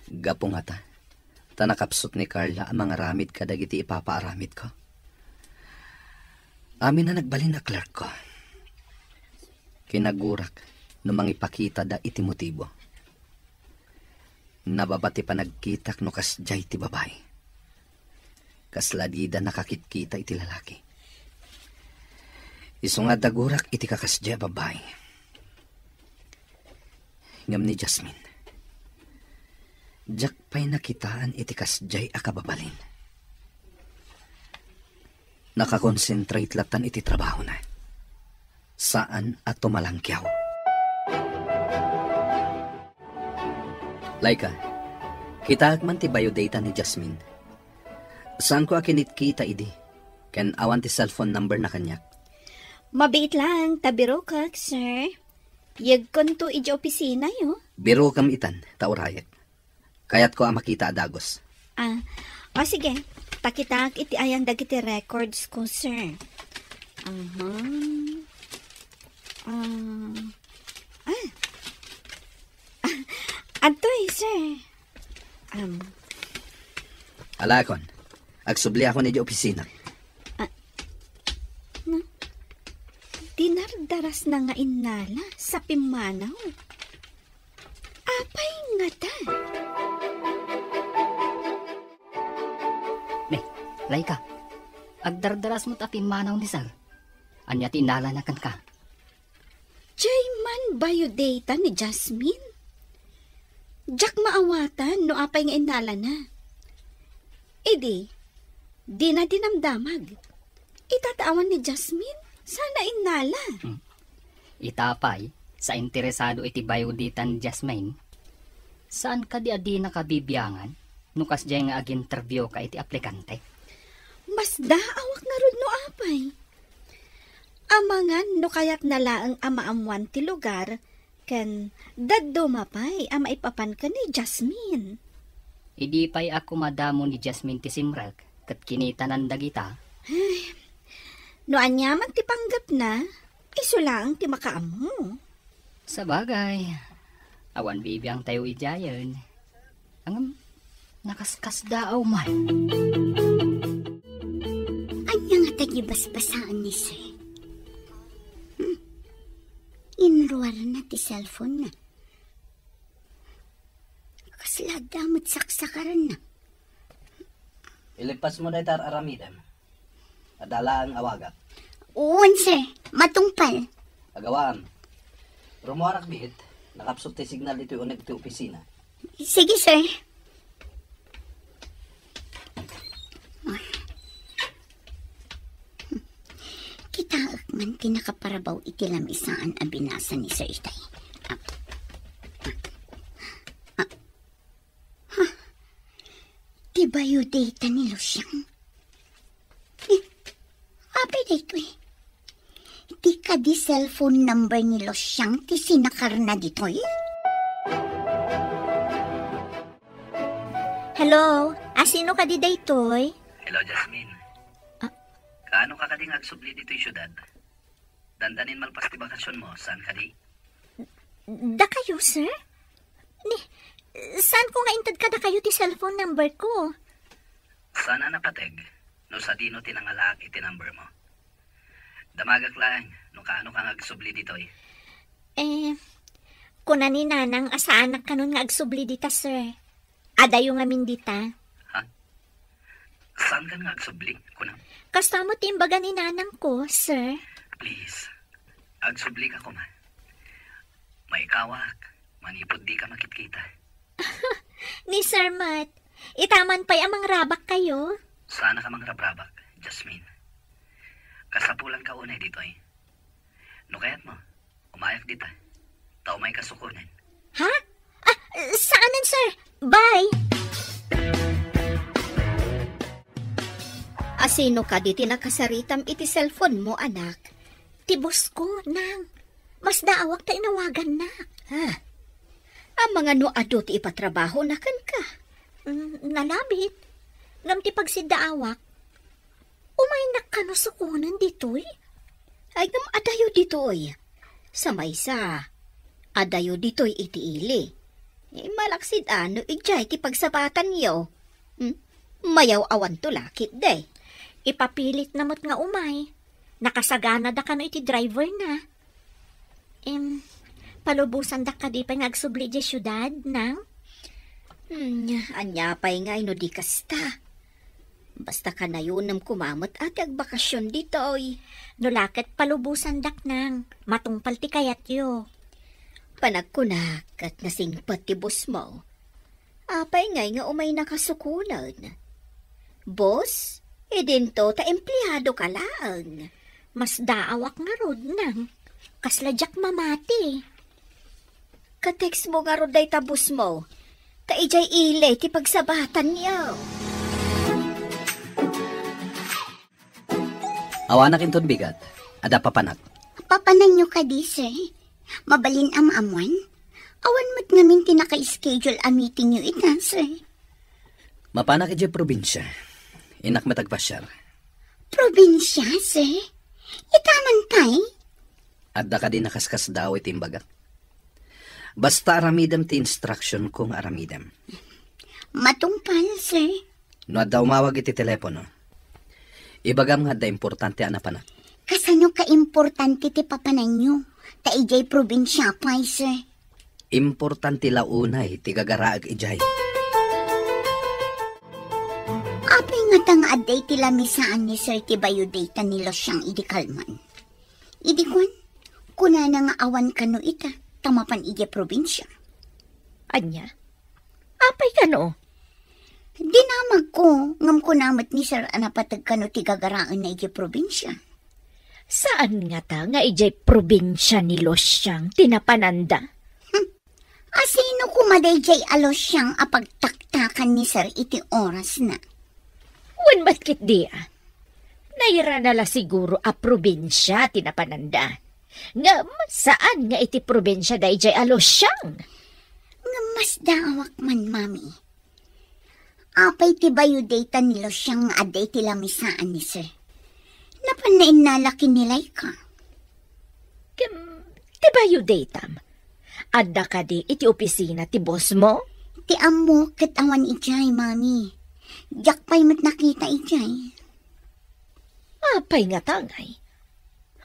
Gapo nga ta. Tanakapsot ni Carla ang mga ramid ka dagiti ipapaaramid ko. Amin na nagbalin na clerk ko. Kinagurak no mangipakita da iti motibo. Nababati pa nagkitak no kasjay ti babay. Kasladida nakakitkita iti lalaki. Iso nga dagurak iti kakasjay babay. Ngam ni Jasmine. Diyak pa'y nakitaan iti kasjay akababalin. Nakakonsentrate latan iti trabaho na. Saan at tumalangkyaw. Laika, kita man ti biodata ni Jasmine. Saan ko akinit kita idi? Ken awan ti cellphone number na kanyak. Mabait lang, tabiro kak, sir. Yag kon to iji opisina yo. Biro kam itan, taurayag. Kayat ko ang makita adagos. Sige. Takitak iti ayan dagiti records ko, sir. Antoy, sir. Alakon, agsubli ako ni di opisina. Dinardaras na nga inala sa pimanaw. Apay nga ta. Laika, agdardaras mo't apin manaw ni Sal. Anya tinala na kan ka. Jayman biodata ni Jasmine. Jak maawatan no apay nga inala na. Di na dinamdamag. Itatawan ni Jasmine, sana inala. Itapay, sa interesado iti biodata ni Jasmine, saan ka di nakabibiyangan, nukas dyan nga ag-interview ka iti aplikante? Mas daawak nga rod no apay. Amangan no kaya't nalaang amaamuan ti lugar, kan daddo mapay ama ipapan ka ni Jasmine. Idi pa'y ako madamo ni Jasmine ti simrag, kat kinita nanda kita. No anyaman ti panggap na, iso lang ti makaamo. Sa bagay, awan bibiyang tayo ijayan. Ang nakaskas daaw man. Anya nga tagibasbasaan ni sir. Inruar na ti cellphone na. Kasla damot saksakaran na. Ilipas mo na itar aramidem. Adala ang awagat. Uwan sir, matungpal. Agawaan. Rumuarak bihit. Nakapsot ti signal dito yung ti opisina. Sige sir. Kitaak man tinakaparabaw iti lamisaan a binasa ni Sir Itay. Ti biodata ni Lusyang. Apay dito eh. Ti ka di cellphone number ni Lusyang ti sinakar na dito eh. Hello, asino ka di daytoy? Hello, Jasmine. Kaano ka kading agsubli dito yung syudad? Dandanin malpas ti bakasyon mo, saan ka di? Da kayo, sir? Saan ko nga intad ka da kayo ti cellphone number ko? Sana napateg, no sa dino tinangalak iti number mo. Damagak lang, no kaano kang agsubli dito eh. Kuna ni nanang asaanak ka nun nga agsubli dita, sir. Adayo nga min dita. Ha? Saan ka nga agsubli, kunang? Kasama timbaga ni nanang ko, sir. Please, agsubli ka kuma. May kawak, manipod di ka makitkita. Ni Sir Matt, itaman pa'y amang rabak kayo. Sana ka mang rabrabak, Jasmine. Kasapulan ka unay dito eh. No kaya't mo, umayak dita. Tao may kasukunan. Ha? Saanan, sir? Bye! Asino ka di tinakasaritam iti cellphone mo, anak? Tibos ko, nang. Mas daawak ta inawagan na. Ang mga noado ti ipatrabaho na kan ka. Nalabit. Ngam ti pagsidaawak. Umay nakano sukunan ditoy. Ay ngam adayo ditoy. Sa maysa, adayo ditoy iti ili. Malaksid ano, ijay ti pagsabatan yo. Mayaw awan to lakit day. Ipapilit namot nga umay. Nakasagana da ka no iti driver na. Palubusan da ka di pa nagsubli di syudad, nang? Anya pa'y nga ino di kasta. Basta ka na yun ng kumamot at agbakasyon dito oy. Nulakat palubusan dak nang. Matungpal ti kayat yo. Panagkunak at nasingpat ti bus mo. Apay nga umay nakasukunan. Boss? Dinto ta empleyado ka lang. Mas daawak nga rod nang. Kasladyak mamati. Kateks mo nga rod day tabus mo. Ta ijay ile ti pagsabatan niyo. Awanak inton bigat. Ada papanak. Papanan nyo ka di, sir. Mabalin amamuan. Awan mat ngamin tinaka-schedule a meeting nyo ita, sir. Mapanak iti probinsya. Inak matagpasyar. Probinsya, sir? Itaman tay? Adda ka din nakaskas daw iti imbaga. Basta aramidam ti instruction kung aramidam. Matungpal, sir. No adda umawag iti telepono. Ibagam nga da importante anapanak. Kasano ka-importante ti papanan nyo? Ta ijay probinsya pa, sir. Importante launay ti gagaraag ijay. Apay nga tanga aday ti lamisaan ni sir ti biodata ni Losyang idi kalman. Idi kun kuna na nga awan kano ita, tamapan iya probinsya. Anya? Apay ka no? Dinamag ko, ngam ko namat ni Sir anapatag kano tigagaraan na iya probinsya. Saan nga ta nga ijay probinsya ni Losyang tinapananda? Asino kumaday jay alos siyang apagtaktakan ni Sir iti oras na. Wan batkit di Naira na la siguro a probinsya tinapananda. Nga saan nga iti probinsya da ijay Losyang? Nga mas daawak man, mami. Apay ti bayo data ni Losyang aday ti lamisaan ni Sir. Napanain nalaki nilay ka. Diba yu datam? Adda ka di iti opisina ti boss mo? Ti amo kat awan ijay, mami. Jak pa'y mat nakita ijay. Apay nga tangay.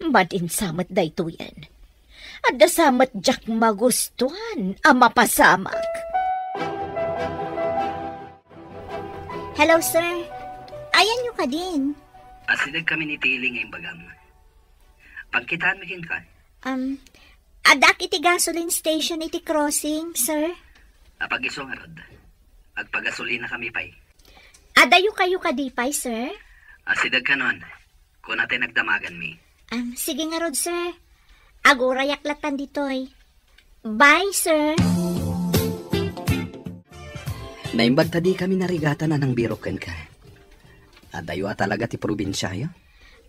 Madin samat da ito yan. Adda samat jak magustuhan ang mapasamak. Hello, sir. Ayan nyo ka din. Asidag kami ni Tiling ngayong bagam. Pagkitaan mo kin ka? Adak iti gasoline station iti crossing, sir. Apag-iso nga rod. Agpagasolina kami pa'y. Adayo kayo kadipay, sir. Asidag ka nun. Kung natin nagdamagan mi. Sige nga rod, sir. Agora yaklatan ditoy. Bye, sir. Naimbag tadi kami narigata na ng biroken ka. Adayo talaga ti probinsya yo?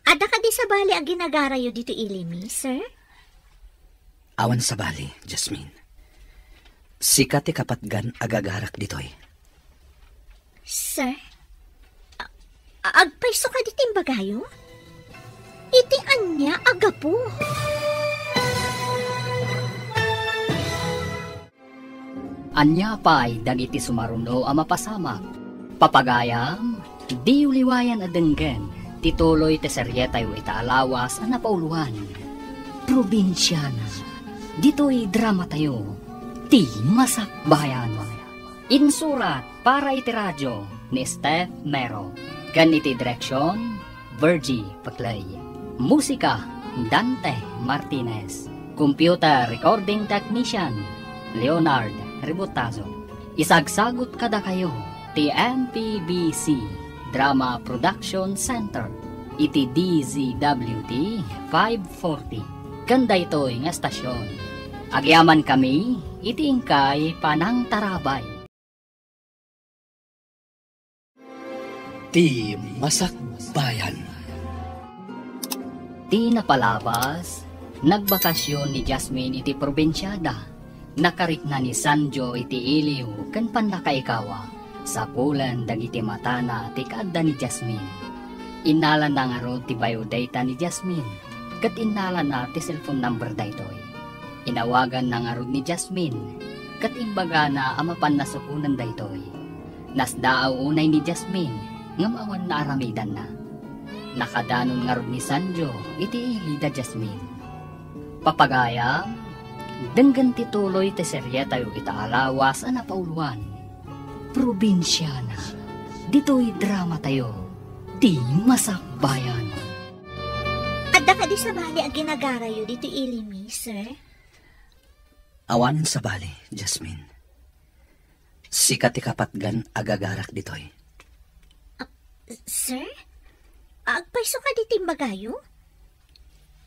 Ada ka di sa bali ang ginagarayo dito ilimi, sir? Awan sa bali, Jasmine. Sika ti kapatgan agagarak ditoy. Sir? Agpaiso ka di timbagayo? Iti anya agapo. Anya pa'y dagiti sumaruno ang mapasamak. Papagayam, di uliwayan adenggen, tituloy te seryetay o itaalawas ang napauluan. Probinsyana, dito'y drama tayo, ti masakbayan. Insurat para iti radyo ni Steph Mero. Kan iti direksyon, Virgie Paclay. Musika, Dante Martinez. Computer recording technician, Leonard Ributazo. Isagsagot kada kayo ti MPBC Drama Production Center iti DZWT 540. Kanda ito'y nga estasyon. Agyaman kami iti ingkay Panang Tarabay. Ti Masakbayan. Ti napalabas, nagbakasyon ni Jasmine iti probinsyada. Nakarik na ni Sanjo iti iliw kan pandakaikawa sa pulan dagiti matana ti kaadda ni Jasmine. Inalan na nga ro ti biodata ni Jasmine kat inalan na ti cellphone number daytoy. Inawagan na nga ro ni Jasmine kat imbaga na amapan na sukunan daytoy. Nasdaaw unay ni Jasmine ngam awan na aramidan na. Nakadanon nga ro ni Sanjo iti ilida Jasmine. Papagaya denggan tituloy te serye tayo itaalawas ang napauluan. Probinsyana, dito'y drama tayo, ti masakbayan. Adda ka di sa bali ang ginagarayo dito ilimi, sir? Awanan sa bali, Jasmine. Sika ti kapatgan agagarak ditoy. Sir? Agpaiso ka di timbagayo?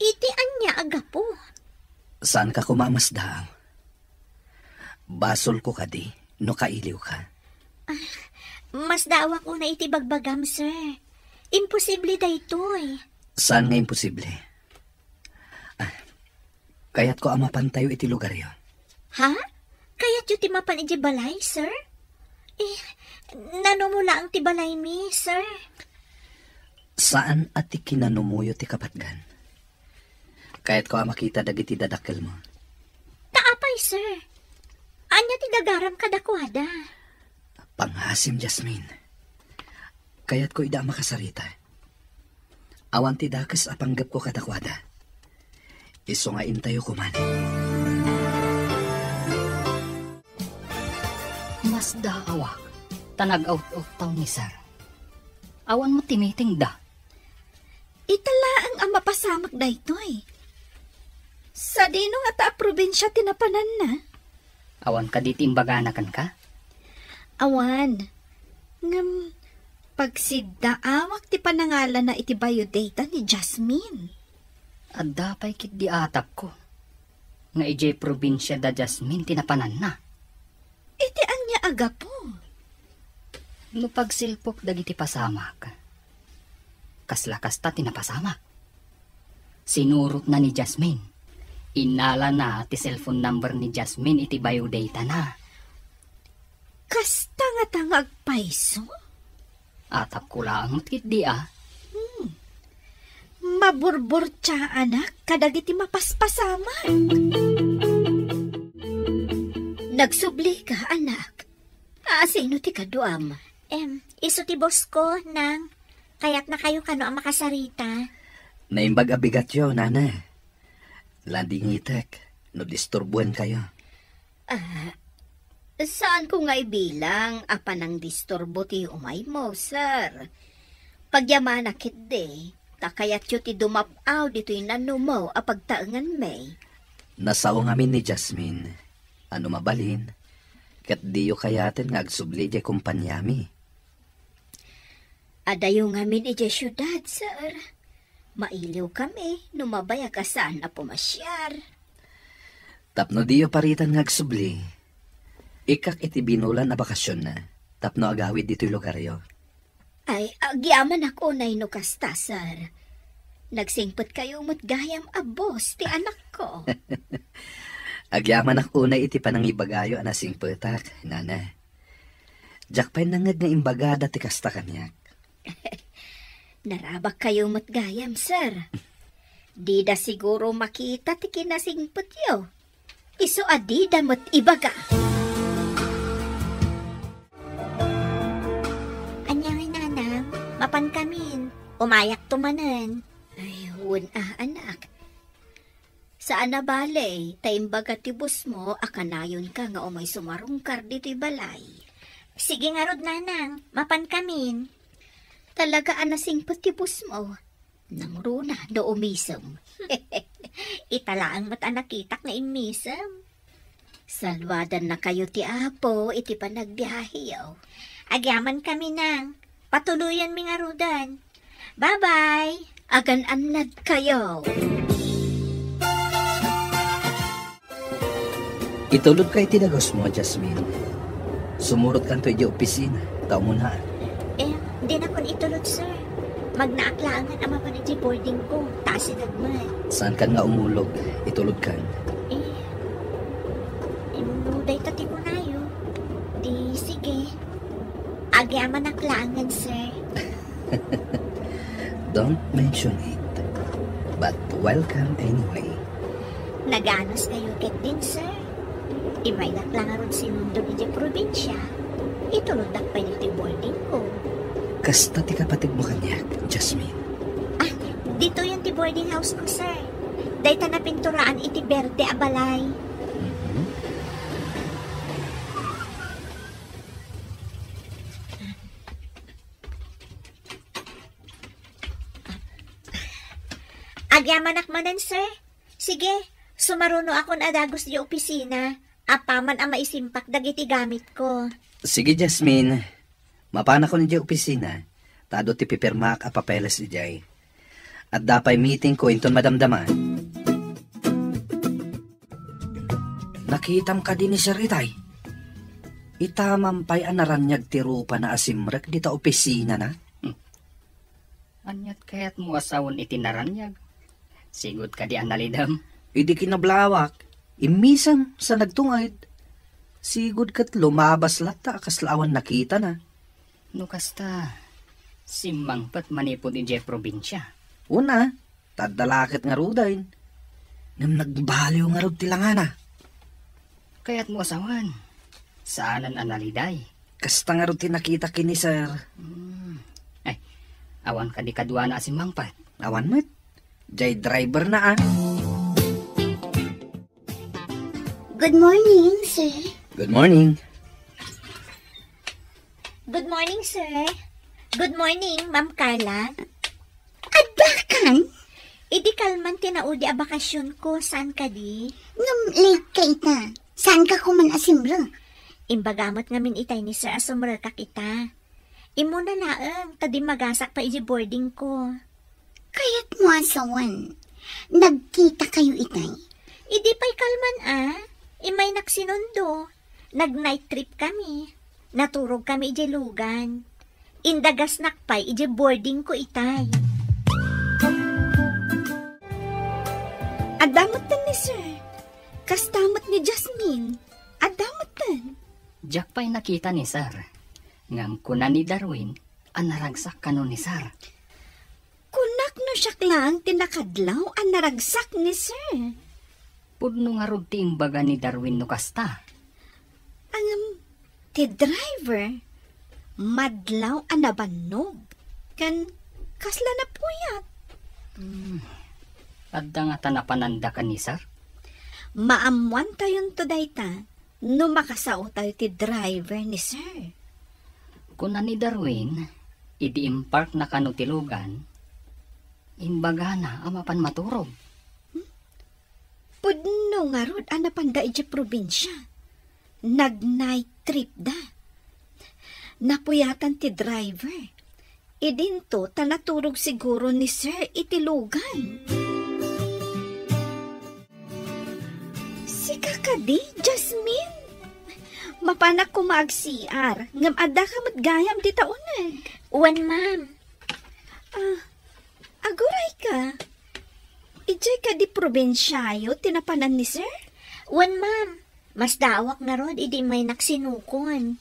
Iti anya agapo. Saan ka kumamasdaaw? Basol ko ka di, no kailiw ka. Mas dawa ko na iti bagbagam, sir. Imposible da ito'y. Saan nga imposible? Kaya't ko amapantayo iti lugar yon. Ha? Kaya't yu timapan iti balay, sir? Nanumula ang ti balay mi, sir. Saan at ti kinanumuyo ti kapatgan? Kaya't ko makita dagiti dadakkel mo. Taapay, sir. Anya ti dagaram kadakwada. Panghasim, Jasmine. Kaya't ko ida makasarita. Awan ti dakas apanggap ko kadakwada. Iso nga intayo ko man. Mas daawak, tanag-out-out ni sir. Awan mo timiting da. Itala ang mapasamak da ito eh. Sa dino nga ta probinsya tinapanan na. Awan ka di timbaganakan ka? Awan. Ngam, pagsidaawak ti panangalan na iti biodata ni Jasmine. At dapay kit di atap ko. Nga ijay probinsya da Jasmine tinapanan na. Iti anya aga po. No pagsilpok dagiti pasamak. Kaslakas ta tinapasama. Sinurot na ni Jasmine. Inala na ti cellphone number ni Jasmine iti biodata na. Kasta nga tangag paiso. Atap ko lang kit di Maburbor tsa anak, kadagiti mapaspasaman. Nagsubli ka anak. Sino ti kaduam? Iso ti boss ko, nang. Kaya't na kayo kano ang makasarita. Naimbag abigat yo, nana. Landing itek, no disturbuan kayo. Saan ko nga ibilang apan ang disturbo ti umay mo, sir? Pagyamana kit de, takayat yu ti dumapaw dito'y nanumo a pagtaangan may. Nasao ngamin ni Jasmine. Ano mabalin? Kat diyo kayaten nga agsubli di kumpanyami. Adayo ngamin iti syudad, sir. Mailiw kami, numabaya ka saan na pumasyar. Tapno diyo paritan nga agsubli. Ikak iti binulan na bakasyon na. Tapno agawid dito'y lugaryo. Ay, agyaman ako na inukasta, sir. Nagsingpot kayo matgayam abos ti anak ko. Agyaman ako na iti panangibagayo anasing petak, nana. Jakpay nangag nga imbagada ti kasta kanyak. Narabak kayo matgayam, sir. Di da siguro makita ti kinasingpot yo. Iso adida mat ibaga. Anyangay nanang, mapan kamin. Umayak tumanan. Ay, anak. Saan na balay, taimbaga tibus mo, akanayon ka nga umay sumarungkar dito'y balay. Sige nga rod nanang, mapan kamin. Talaga anasing patibus mo. Nang runa, do umisam. Italaang mat anakitak na imisam. Salwadan na kayo ti Apo, iti panagbiyahiyaw. Agyaman kami nang. Patuluyan mi nga rodan. Bye-bye! Agan-anad kayo. Itulog kay tinagos mo, Jasmine. Sumurot kanto di opisina. Tao mo na. Di na kon itulog, sir. Magnaaklangan ang mapaniti boarding ko. Tasin nagman. Saan ka nga umulog? Itulog ka. Inuday tati ko na yun. Di, sige. Agyaman aklangan, sir. Don't mention it. But welcome anyway. Naganos kayo ket din, sir. Imay naklangaron si mundo di probinsya. Itulog dakpay niti boarding ko. Kasta ti kapatid mo kanyak, Jasmine. Dito yung ti boarding house ko, sir. Dayta na pinturaan iti berde abalay. Mm-hmm. Agyaman akmanan, sir. Sige, sumaruno ako na dagos di opisina. Apaman ang maisimpak dagiti gamit ko. Sige, Jasmine. Mapana ko ni di opisina. Tado ti pipirmak a papeles di jay. At dapay meeting ko inton madamdaman. Nakitam ka din ni Sir Itay. Itamampay anaranyag ti rupa na asimrek di ta opisina na. Anyat kaya't mo asawon itinaranyag. Sigod ka di analidam. Idi kinablawak. Imisang sa nagtungad. Sigod kat lumabas lata kaslawan nakita na. No kasta, simbang pat manipod in Jeff probinsya. Una, tadalakit nga rudain. Nang nagbaliw nga rod tilangana. Kaya't mo asawan. Saanan analiday? Kasta nga rod tinakita kini sir. Ay, awan ka di kadwa na simbang pat. Awan met. Jay driver na Good morning, sir. Good morning. Good morning, sir. Good morning, Ma'am Carla. Adbakan? Idi kalman tinaudi a bakasyon ko, saan ka di? Ngam late ka ita. Saan ka kuman asimra? Imbagamot ngamin itay ni Sir asumra ka kita. Imo na laang, tadi magasak pa iji boarding ko. Kaya't mo asawan. Nagkita kayo itay. Idi pa'y kalman Imay naksinundo. Nag-night trip kami. Naturog kami iji lugan. Indagas nakpay iji boarding ko itay. Adamutan ni Sir. Kastamot ni Jasmine. Adamutan. Jack pa'y nakita ni Sir. Ngam kuna ni Darwin, ang naragsak kano ni Sir. Kunak no siya lang tinakadlaw ang naragsak ni Sir. Pudno nga rod ti imbaga ni Darwin no kasta. Ti driver, madlaw ang nabanog. Kasla na puyat. Adda nga tanapananda ka ni Sir. Maamuan tayon to dayta, no makasao tayo ti driver ni Sir. Kuna ni Darwin, idi impark na kano tilugan, imbaga na amapan maturog. Pudno nga rod ang napanda iti probinsya. Nag-night trip da. Napuyatan ti driver. Idinto tanaturog siguro ni Sir itilugan. Si kakadi, Jasmine. Mapanak ko mag-CR. Ngam adda ka matgayam ti taunag. Uwan, ma'am. Aguray ka. Ijay ka di probinsyayo, tinapanan ni Sir? Uwan, ma'am. Mas dawak na rod, idi may naksinukon.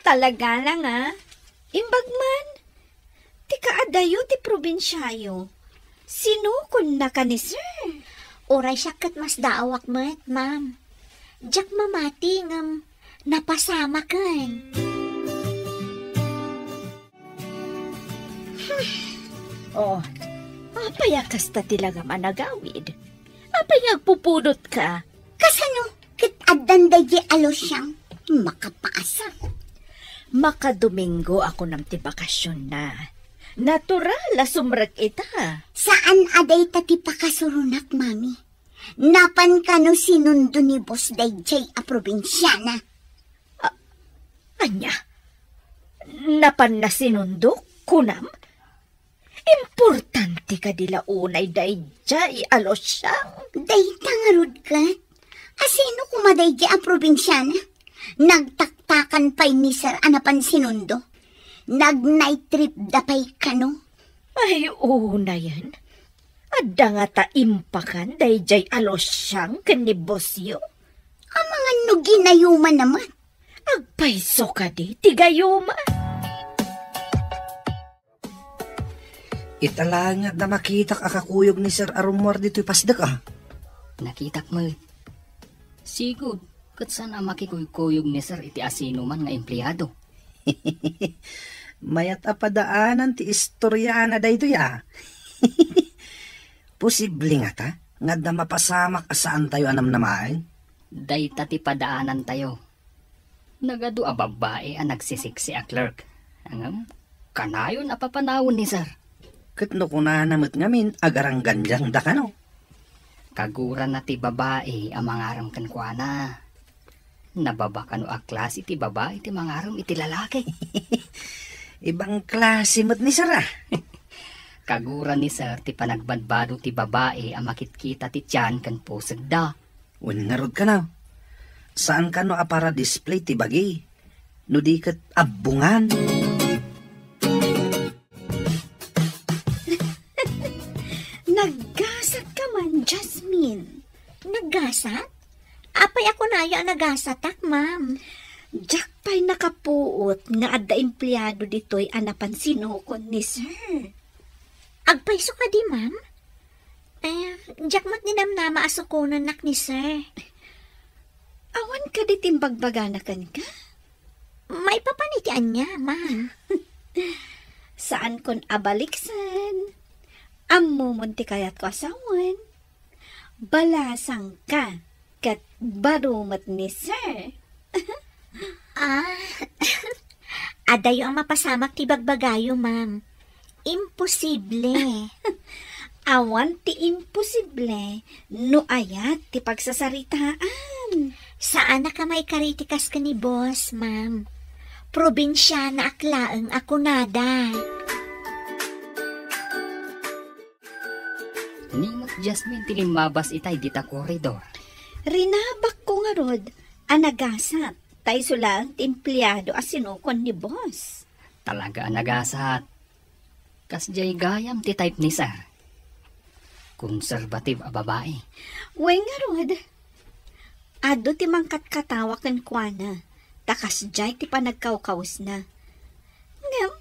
Talaga lang Imbagman. Ti kaadayo ti probinsyayo. Sinukon na ka ni Sir? Oray siya kat mas dawak mat, ma'am. Jack mamati ngam napasama kan. Apayakas ta tilaga managawid. Apayag pupudot ka. Kasano? Kit addan dayi alos siyang makapaasa. Makadomingo ako ng tibakasyon na. Natural la sumrek ita. Saan aday tati pakasurunak, mami? Napan ka no sinundo ni Boss Dayjay a probinsyana. Anya? Napan na sinundok, kunam? Importante ka dila unay Dayjay alos siyang. Dayta nga rod ka. Asino kumadayjay a probinsyana? Nagtaktakan pa'y ni Sir anapan sinundo. Nag-night trip dapay ka no? Ay, una yan. Adda nga taimpakan Dayjay alos siyang kanibosyo. Ang mga nuginayuman naman. Agpaiso ka di, tigayuma. Italangat na makitak akakuyog ni Sir Arumor dito'y pasdak Nakitak mo. Sigod, kat sana makikuyog ni Sir iti asino man nga empleyado. Mayat apadaanan ti istorya na dayto Posible nga ta, nga da mapasamak asaan tayo anam namain. Dayta ti padaanan tayo. Nagadu a babae ang nagsisiksi a clerk. Angam, kanayon a papanawon ni Sir. Katno ko na namit ngamin agarang ganjang da kano. Kaguran na ti babae ang mangaram kankwana. Nababa kano a klase ti babae ti mangaram iti lalaki. Ibang klase mat ni Sir Kaguran ni Sir ti panagbadbado ti babae ang makitkita ti tiyan kan pusag da. Unarod ka na. Saan ka no para display ti bagi? No di kat abungan. Naggasat ka man, Jasmine. Naggasat? Apay ako na yung nagasatak, ma'am. Jack pa'y nakapuot nga adda empleyado dito'y anapan sinukon ni Sir. Agpaiso ka di, ma'am? Jack mat ninamnama asukunan nak ni Sir. Awan ka di timbagbaganakan ka? May papanitian niya, ma'am. Saan kon abaliksan? Ammo munti kayat ko asawan. Balasang ka kat barumat ni Sir. Adayo ang mapasamak ti bagbagayo, ma'am. imposible. Awan ti imposible, no ayat ti pagsasaritaan. Saan na ka may karitikas ka ni boss, ma'am? Probinsya na aklaang ako nada. Nimot Jasmine tilimabas itay dita koridor. Rinabak ko nga rod, anagasat, tay sulang ti empleyado as sinukon ni boss. Talaga nagasat. Kasjay gayam ti type ni sir. Konservative a babae. Way nga rod, ado ti mangkat-katawa kan kuana, takas jay ti panagkawkaws na. Ngam,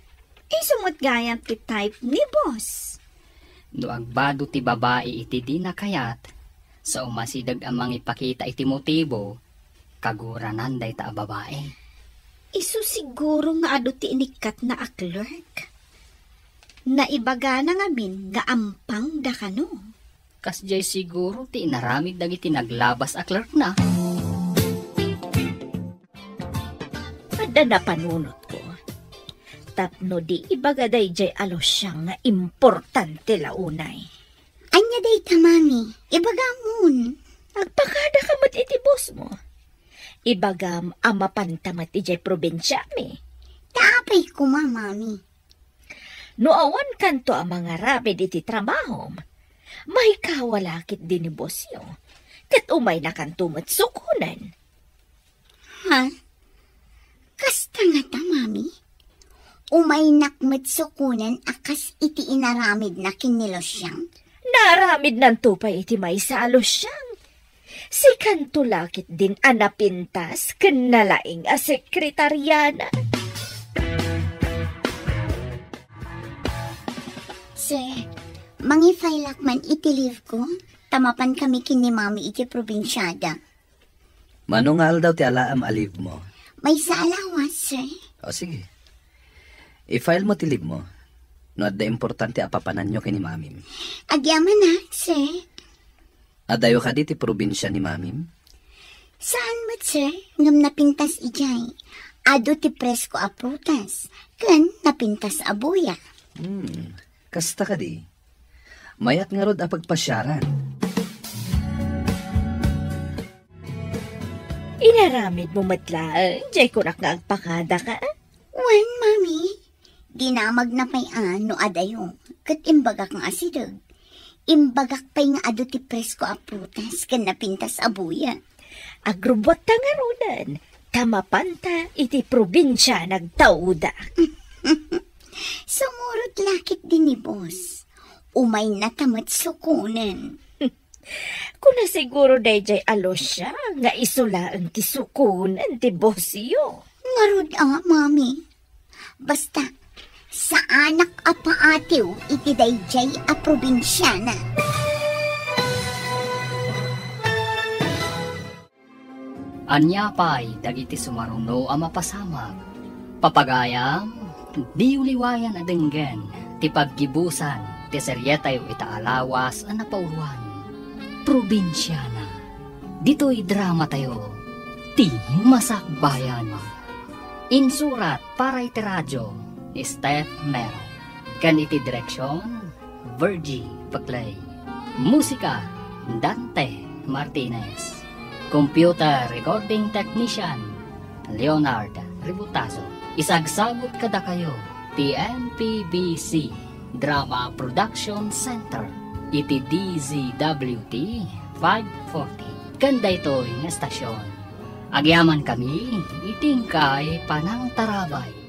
isumot gayam ti type ni boss. No agbado ti babae iti di nakayat, sa umasidag amang ipakita iti motibo, kaguranan day ta a babae. Isu siguro nga ado ti inikat na a clerk. Naibaga na ngamin nga ampang da kano. Kasjay siguro ti inaramid dagiti naglabas a clerk na. Ada na panunot ko. Tapno di ibaga day jay alos siyang nga importante launay. Anya day ta, mami. Ibagamon. Agpakada ka mo't iti boss mo. Ibagam amapantamat ijay probinsya mi. Taapay ko, mami. No awan kanto ang mga rapid iti trabaho, may kawalakit din ni boss yo. Kat umay na kanto mo't sukunan. Ha? Kasta nga ta, mami. Umay nakmet sukunan akas iti inaramid na kinilosyang. Naramid ng tupay iti may salo siyang. Si kanto lakit din anapintas kanalaing a sekretaryana. Sir, mangifailak man iti leave ko. Tamapan kami kini mami iti probinsyada. Manungal daw ti alaam aliv mo. May saalawas, sir. O sige. I-file mo ti leave mo. No at da importante apapanan nyo kini mamim. Agyaman na, sir. Adayo ka di ti probinsya ni mamim. Saan mo't, sir? Ngam napintas ijay. Ado ti presko a prutas. Kan napintas a buya. Kasta ka di. Mayat nga rod a pagpasyaran. Inaramid mo matlaan, jay kunak nga agpakada ka. Wan, mami. Dinamag na pay ano adayo. Kat imbagak nga asidog. Imbagak pay nga ado ti presko a prutas. Kan napintas a buya. Agrubot ta nga runan. Tamapanta iti probinsya nagtauda. Sumurot lakit din ni boss. Umay na tamat sukunan. Kuna siguro dayjay alos siya nga isulaan ti sukunan ti boss yo. Ngarod mami. Basta, sa anak a paatiw iti dayjay a probinsyana. Anya pa'y dagiti sumaruno a mapasama. Papagayam, di uliwayan adenggen, ti paggibusan, ti seryetay itaalawas a napauruan. Probinsyana, dito'y drama tayo, ti masakbayan. Insurat para iti radyo, Steph Mero. Kan iti direksyon, Virgie Paclay. Musika, Dante Martinez. Computer Recording Technician, Leonard Ributazo. Isagsagot kada kayo, TNPBC Drama Production Center. Iti DZWT 540. Kanda ito'y nga estasyon. Agyaman kami, itingkay panang tarabay.